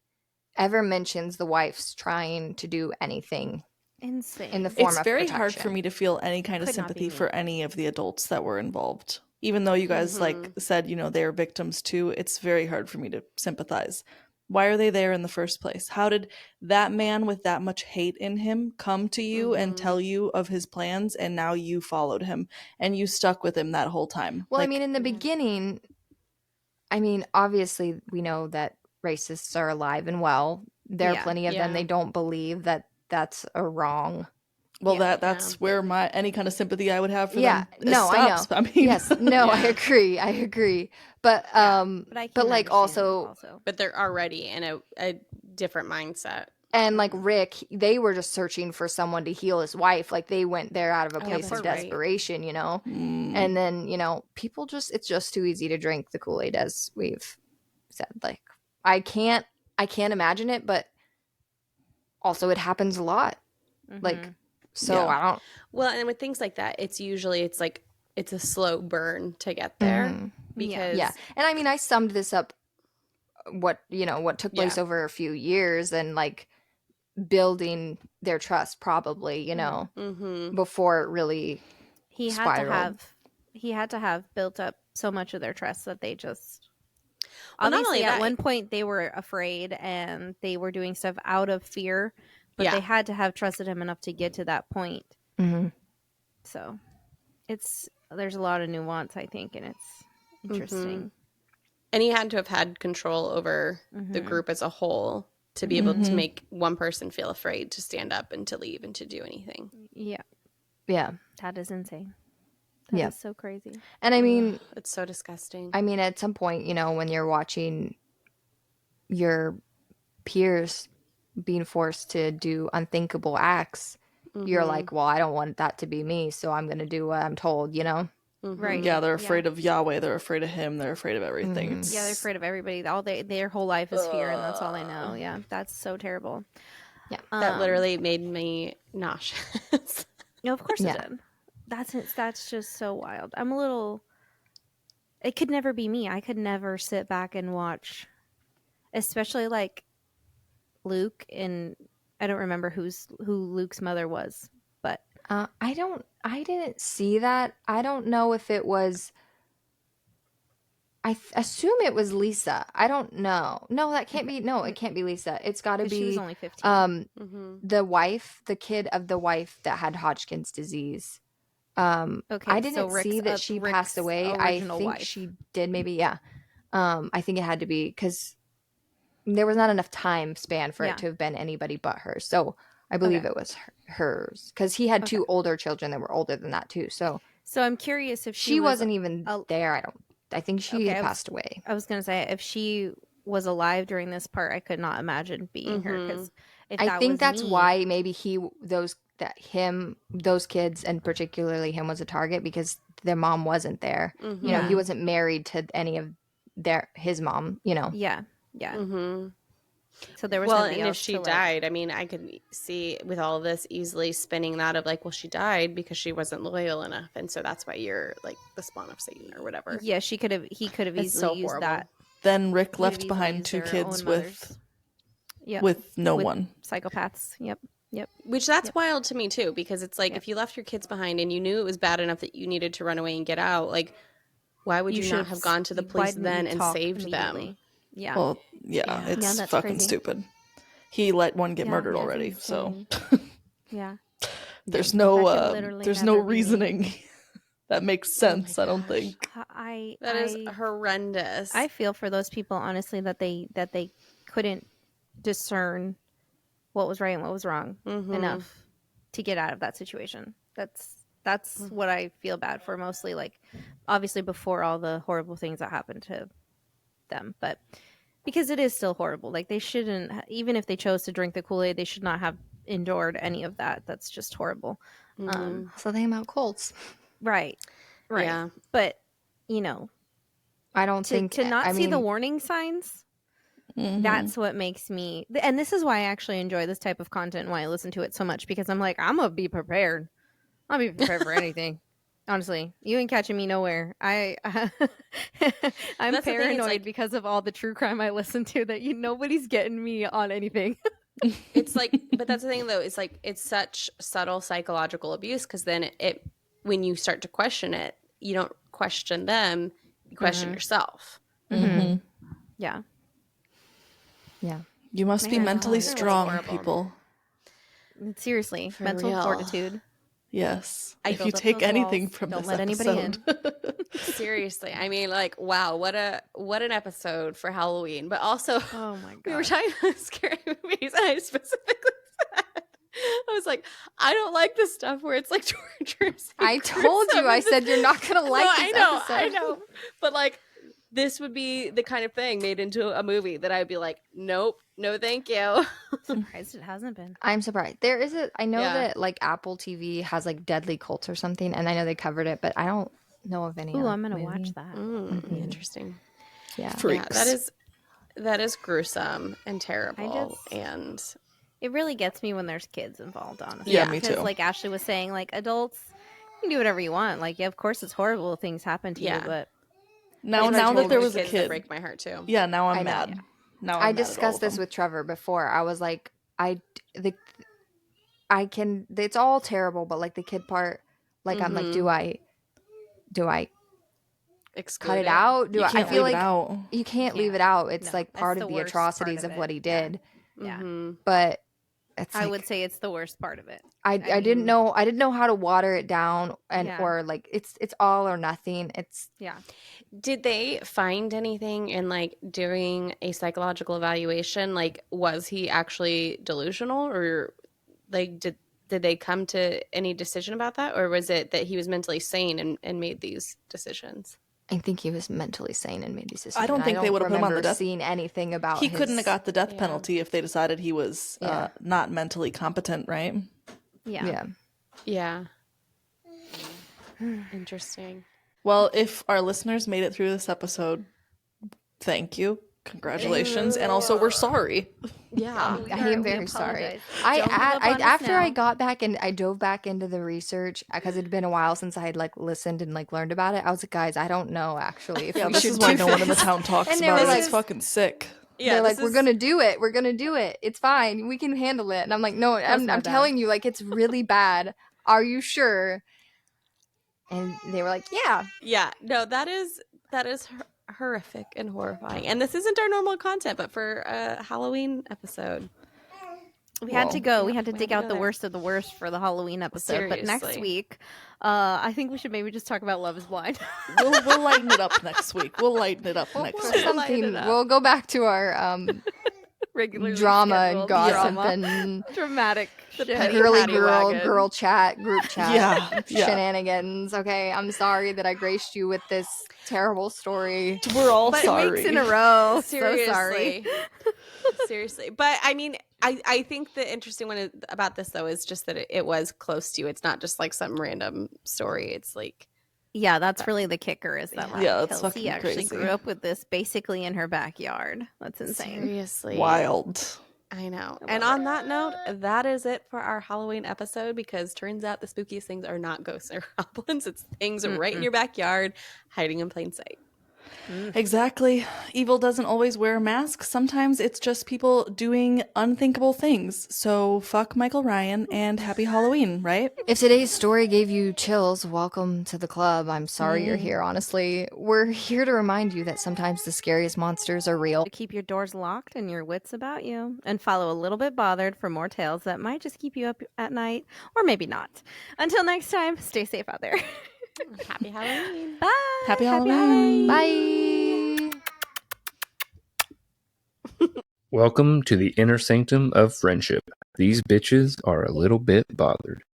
S1: ever mentions the wives trying to do anything
S2: Insane.
S1: in the form
S5: It's
S1: of
S5: very hard
S1: protection.
S5: for me to feel any kind of
S2: Could not be
S5: sympathy
S2: me.
S5: for any of the adults that were involved. even though you guys like said, you know, they're victims too, it's very hard for me to sympathize. Why are they there in the first place? How did that man with that much hate in him come to you and tell you of his plans, and now you followed him and you stuck with him that whole time?
S1: Well, I
S5: Like,
S1: mean, in the beginning, I mean, obviously, we know that racists are alive and well. There are
S2: Yeah.
S1: plenty of them.
S4: Yeah.
S1: They don't believe that that's a wrong.
S5: well,
S2: Yeah.
S5: that's where my any kind of sympathy I would have for
S1: Yeah,
S5: them
S1: no, I know.
S5: stops. I mean,
S1: Yes, no, I
S4: Yeah.
S1: agree. But
S2: Yeah, but I can
S1: like
S2: understand
S1: also,
S4: But they're already in a different mindset.
S1: and like Rick, they were just searching for someone to heal his wife. Like they went there out of a
S4: Oh,
S1: place
S4: that's
S1: of
S4: right.
S1: desperation, you know.
S5: mm,
S1: And then, you know, people just, it's just too easy to drink the Kool-Aid, as we've said. Like I can't imagine it, but also it happens a lot. Like so
S5: Yeah.
S1: I don't.
S4: Well, and with things like that, it's usually like it's a slow burn to get there
S1: Mhm.
S4: because
S1: Yeah. And I mean, I summed this up what took place
S4: Yeah.
S1: over a few years, and like building their trust probably, you know, before it really
S2: he
S1: spiraled.
S2: had to have built up so much of their trust that they just
S4: Well, not
S2: obviously
S4: only
S2: at
S4: that-
S2: one point they were afraid and they were doing stuff out of fear, but
S4: Yeah.
S2: they had to have trusted him enough to get to that point.
S1: Mm-hmm.
S2: So there's a lot of nuance, I think, and it's interesting.
S4: and he had to have had control over the group as a whole to be able to make one person feel afraid to stand up and to leave and to do anything.
S2: Yeah,
S1: Yeah.
S2: that is insane. That
S1: Yeah.
S2: is so crazy.
S1: And I mean,
S4: It's so disgusting.
S1: at some point, you know, when you're watching your peers being forced to do unthinkable acts, you're like, well, I don't want that to be me, so I'm going to do what I'm told, you know?
S2: Right.
S5: yeah, they're afraid of Yahweh, they're afraid of him, they're afraid of everything.
S1: Mm-hmm.
S5: It's,
S2: Yeah, they're afraid of everybody. All their whole life is fear, and that's all they know. Yeah, that's so terrible.
S1: Yeah.
S4: That literally made me nauseous.
S2: No, of course
S1: Yeah.
S2: it did. That's just so wild. I'm a little. It could never be me. I could never sit back and watch, especially like Luke, and I don't remember who Luke's mother was, but
S1: I didn't see that. I don't know if it was. I assume it was Lisa. I don't know. No, that can't be. No, it can't be Lisa. It's got to
S2: 'cause
S1: be
S2: she was only 15.
S1: the wife, the kid of the wife that had Hodgkin's disease. I
S2: Okay,
S1: didn't
S2: so
S1: see that she passed
S2: Rick's
S1: away. I
S2: original
S1: think
S2: wife.
S1: she did, maybe. Yeah. I think it had to be because there was not enough time span for
S2: Yeah.
S1: it to have been anybody but her. So I believe
S2: Okay.
S1: it was hers, because he had two older children that were older than that too. So
S2: So I'm curious if
S1: she wasn't even
S2: a-
S1: there. I think she
S2: Okay,
S1: had passed away.
S2: I was gonna say if she was alive during this part, I could not imagine being her because
S1: I think that's why maybe those kids and particularly him was a target, because their mom wasn't there. You know, he wasn't married to any of his mom, you know.
S2: Yeah. So there was
S4: Well,
S2: nobody
S4: and if
S2: else
S4: she
S2: to, like-
S4: died, I mean, I could see with all of this easily spinning that of like, well, she died because she wasn't loyal enough, and so that's why you're like the spawn of Satan or whatever.
S2: Yeah, he could have
S4: It's
S2: easily
S4: so
S2: used
S4: horrible.
S2: that.
S5: then Rick
S2: He would have
S5: left
S2: easily
S5: behind
S2: used
S5: two
S2: their
S5: kids
S2: own
S5: with
S2: mothers. Yep.
S5: with no
S2: With
S5: one.
S2: psychopaths. Yep.
S4: Which that's wild to me too, because it's like if you left your kids behind and you knew it was bad enough that you needed to run away and get out, like why would you,
S2: should
S4: not have gone to the
S2: why
S4: police
S2: didn't
S4: then
S2: you
S4: and
S2: talk
S4: saved them?
S2: immediately? Yeah.
S5: Well, yeah,
S4: Yeah.
S5: it's
S2: Yeah, that's
S5: fucking
S2: crazy.
S5: stupid. He let one get
S2: Yeah,
S5: murdered
S2: that's
S5: already, so
S2: insane. Yeah.
S5: there's
S2: That
S5: no
S2: could literally
S5: there's no
S2: never be me.
S5: reasoning that makes sense. I don't think.
S4: That is horrendous.
S2: I feel for those people, honestly, that they couldn't discern what was right and what was wrong enough to get out of that situation. That's what I feel bad for mostly. Like, obviously, before all the horrible things that happened to them, but because it is still horrible. Like, they shouldn't, even if they chose to drink the Kool-Aid, they should not have endured any of that. That's just horrible.
S1: So they about Colts.
S2: Right.
S4: Yeah.
S2: But you know,
S1: I don't think
S2: to not
S1: I
S2: see the
S1: mean,
S2: warning signs, that's what makes me, and this is why I actually enjoy this type of content and why I listen to it so much, because I'm like, I'm gonna be prepared. I'll be prepared for anything. Honestly, you ain't catching me nowhere. I'm
S4: That's the thing, it's
S2: paranoid
S4: like-
S2: because of all the true crime I listen to that nobody's getting me on anything.
S4: It's like, but that's the thing though. It's like it's such subtle psychological abuse because then it when you start to question it, you don't question them, you question yourself.
S5: Mm-hmm.
S2: Yeah.
S1: Yeah.
S5: You must be
S2: Man,
S5: mentally
S2: they're, like,
S5: strong,
S4: horrible.
S5: people.
S2: Seriously,
S4: For
S2: mental
S4: real.
S2: fortitude.
S5: Yes.
S4: I
S5: if you
S2: build up
S5: take
S2: those
S5: anything
S2: walls.
S5: from
S2: Don't
S5: this
S2: let anybody
S5: episode.
S4: Seriously. I mean, like, wow, what an episode for Halloween. But also,
S2: Oh my
S4: we were
S2: god.
S4: talking about scary movies, and I specifically said, I was like, I don't like the stuff where it's like torturous. and
S1: I told you,
S4: gruesome
S1: I
S4: and
S1: said you're not gonna like
S4: no,
S1: this
S4: I
S1: episode.
S4: know. But like, this would be the kind of thing made into a movie that I'd be like, nope, no, thank you.
S2: Surprised it hasn't been.
S1: I'm surprised. I know
S4: Yeah.
S1: that like Apple TV has like Deadly Cults or something, and I know they covered it, but I don't know of any.
S2: Ooh,
S1: like,
S2: I'm gonna
S1: movie.
S2: watch that.
S4: Interesting.
S1: Yeah.
S5: Freaks.
S4: Yeah, that is gruesome and terrible. And
S2: It really gets me when there's kids involved, honestly.
S5: Yeah, me
S2: Because,
S5: too.
S2: like Ashley was saying, like adults, you can do whatever you want. Like, yeah, of course, it's horrible things happen to you,
S4: Yeah.
S2: but
S5: Now
S4: it's
S5: that there was a
S4: kids that
S5: kid.
S4: break my heart too.
S5: Yeah, now I'm
S1: I know.
S5: mad. Now I'm
S1: I
S5: mad at all
S1: discussed
S5: of
S1: this
S5: them.
S1: with Trevor before. I was like, it's all terrible, but like the kid part, like I'm like, do I
S4: Exclude
S1: cut it out?
S5: You
S1: I
S5: can't
S1: feel
S5: leave it
S1: like
S5: out.
S1: you can't leave
S2: can't.
S1: it out. It's
S2: No,
S1: like
S2: that's
S1: part
S2: the
S1: of the
S2: worst part
S1: atrocities
S2: of
S1: of
S2: it.
S1: what he
S2: Yeah.
S1: did.
S2: yeah,
S1: But it's
S2: I
S1: like,
S2: would say it's the worst part of it.
S1: I didn't
S2: mean-
S1: know how to water it down
S2: Yeah.
S1: or like it's all or nothing. It's
S2: Yeah.
S4: Did they find anything in like doing a psychological evaluation? Like, was he actually delusional, or like did they come to any decision about that, or was it that he was mentally sane and made these decisions?
S1: I think he was mentally sane and made these decisions.
S5: I don't think they would have put him on the
S1: remember
S5: death.
S1: seeing anything about
S5: He couldn't have got the death
S4: Yeah.
S5: penalty if they decided he was
S1: Yeah.
S5: not mentally competent, right?
S2: Yeah.
S4: Yeah. Interesting.
S5: Well, if our listeners made it through this episode, thank you. Congratulations. And also, we're sorry.
S4: Yeah.
S2: We
S1: I
S2: are-
S1: am
S2: we
S1: very sorry.
S2: apologize.
S1: I
S2: Don't give up on us
S1: after I
S2: now.
S1: got back and I dove back into the research because it'd been a while since I had like listened and like learned about it. I was like, guys, I don't know actually if
S5: Yeah,
S1: we
S5: this
S1: should
S5: is why
S1: do
S5: no one in the
S1: this.
S5: town talks
S1: And they
S5: about
S1: were
S5: it. It's
S1: like-
S5: fucking sick.
S4: Yeah.
S1: They're like,
S4: this
S1: we're
S4: is-
S1: gonna do it. We're gonna do it. It's fine. We can handle it. And I'm like, no, I'm
S2: my bad.
S1: telling you, like, it's really bad. Are you sure? And they were like, yeah.
S4: Yeah. No, that is horrific and horrifying. And this isn't our normal content, but for a Halloween episode.
S2: We had to
S5: Well,
S2: go. We had to
S4: we
S2: dig
S4: had to
S2: out
S4: go
S2: the
S4: there.
S2: worst of the worst for the Halloween episode. But next
S4: Seriously.
S2: week, I think we should maybe just talk about Love is Blind.
S5: We'll lighten it up next week. We'll lighten it up next
S1: Or
S5: week.
S1: something. We'll go back to our
S2: Regularly
S1: drama and
S2: scheduled
S1: gossip
S2: drama.
S1: and
S2: Dramatic shit.
S1: girly
S4: Patty
S1: girl
S4: wagon.
S1: girl chat group chat
S5: Yeah, yeah.
S1: shenanigans. Okay, I'm sorry that I graced you with this terrible story.
S5: We're all
S2: But
S5: sorry.
S2: weeks in a row.
S4: Seriously.
S2: So sorry.
S4: Seriously. But I mean, I think the interesting one about this though is just that it was close to you. It's not just like some random story. It's like
S2: Yeah, that's really the kicker is that like,
S5: Yeah, that's
S2: Kelsie
S5: fucking
S2: actually
S5: crazy.
S2: grew up with this basically in her backyard. That's insane.
S4: seriously
S5: Wild.
S4: I know.
S2: I
S4: And
S2: love
S4: on that note, that is it for our Halloween episode because turns out the spookiest things are not ghosts or goblins. It's things right in your backyard hiding in plain sight.
S5: Exactly. Evil doesn't always wear a mask. Sometimes it's just people doing unthinkable things. So fuck Michael Ryan and happy Halloween, right?
S1: If today's story gave you chills, welcome to the club. I'm sorry you're here, honestly. We're here to remind you that sometimes the scariest monsters are real.
S2: To keep your doors locked and your wits about you, and follow A Little Bit Bothered for more tales that might just keep you up at night, or maybe not. Until next time, stay safe out there.
S4: Happy Halloween.
S2: Bye.
S5: Happy Halloween.
S1: Bye.
S3: Welcome to the inner sanctum of friendship. These bitches are a little bit bothered.